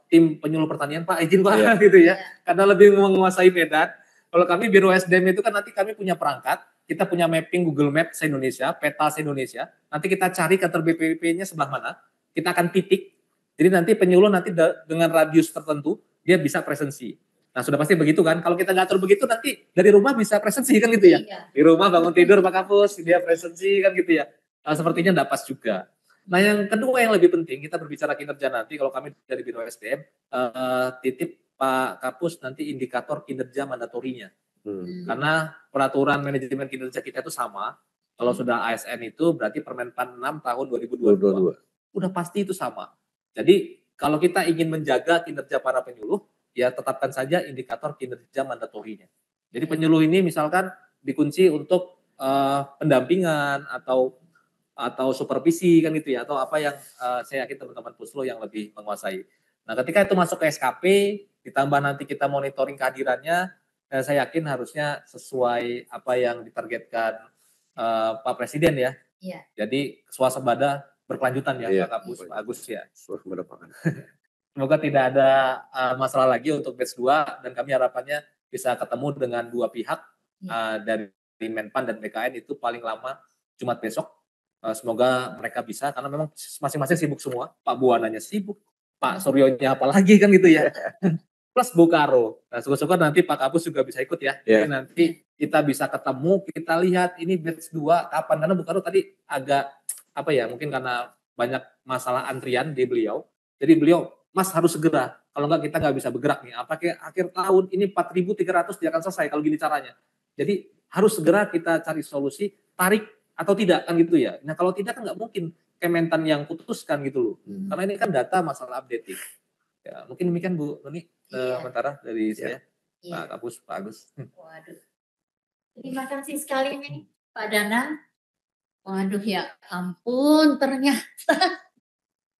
tim penyuluh pertanian Pak izin Pak gitu ya. Karena lebih menguasai Medan. Kalau kami Biro SDM itu kan nanti kami punya perangkat, kita punya mapping Google Maps se-Indonesia, peta se-Indonesia. Nanti kita cari kantor BPP-nya sebelah mana, kita akan titik. Jadi nanti penyuluh nanti dengan radius tertentu dia bisa presensi. Nah sudah pasti begitu kan. Kalau kita ngatur begitu nanti dari rumah bisa presensi kan gitu ya. Di rumah bangun tidur Pak Kapus dia presensi kan gitu ya. Sepertinya tidak pas juga. Nah yang kedua yang lebih penting kita berbicara kinerja nanti kalau kami dari Biro SDM titip Pak Kapus nanti indikator kinerja mandatorinya. Karena peraturan manajemen kinerja kita itu sama. Kalau sudah ASN itu berarti Permenpan 6 tahun 2022. Udah pasti itu sama. Jadi kalau kita ingin menjaga kinerja para penyuluh, ya tetapkan saja indikator kinerja mandatorinya. Jadi penyuluh ini misalkan dikunci untuk pendampingan atau supervisi kan gitu ya. Atau apa yang saya yakin teman-teman Puslo yang lebih menguasai. Nah ketika itu masuk ke SKP, ditambah nanti kita monitoring kehadirannya, saya yakin harusnya sesuai apa yang ditargetkan Pak Presiden ya. Jadi swasembada berkelanjutan ya Pak Kapus, Pak Agus ya. Swasembada pangan. Semoga tidak ada masalah lagi untuk batch 2 dan kami harapannya bisa ketemu dengan dua pihak dari Menpan dan BKN itu paling lama Jumat besok. Semoga mereka bisa karena memang masing-masing sibuk semua. Pak Buananya sibuk, Pak Suryonya apalagi kan gitu ya. Plus Bu Karo. Nah, syukur-syukur nanti Pak Kapus juga bisa ikut ya. Jadi nanti kita bisa ketemu, kita lihat ini batch 2 kapan. Karena Bu Karo tadi agak apa ya, mungkin karena banyak masalah antrian di beliau. Jadi beliau, Mas harus segera. Kalau enggak kita nggak bisa bergerak nih. Apakah akhir tahun ini 4.300 dia akan selesai kalau gini caranya. Jadi harus segera kita cari solusi, tarik atau tidak kan gitu ya. Nah kalau tidak kan nggak mungkin Kementan yang putuskan gitu loh. Karena ini kan data masalah updating. Ya, mungkin demikian Bu Nuni sementara dari saya, Pak Kapus, Pak Agus. Waduh, terima kasih sekali nih Pak Danang. Waduh ya ampun ternyata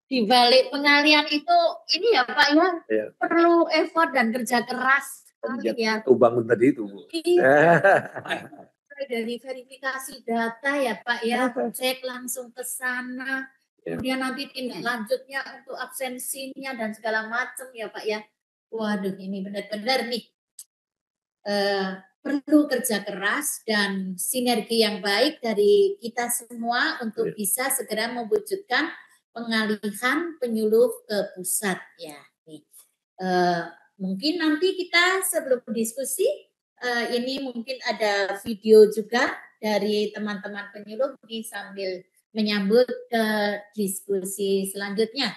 di balik pengalian itu ini ya Pak ya perlu effort dan kerja keras ya. Tuh bangun tadi itu Bu. Dari verifikasi data ya Pak ya, cek langsung ke sana. Kemudian nanti tindak lanjutnya untuk absensinya dan segala macam ya Pak ya. Waduh ini benar-benar nih perlu kerja keras dan sinergi yang baik dari kita semua untuk bisa segera mewujudkan pengalihan penyuluh ke pusat ya. Mungkin nanti kita sebelum diskusi ini mungkin ada video juga dari teman-teman penyuluh sambil menyambut ke diskusi selanjutnya.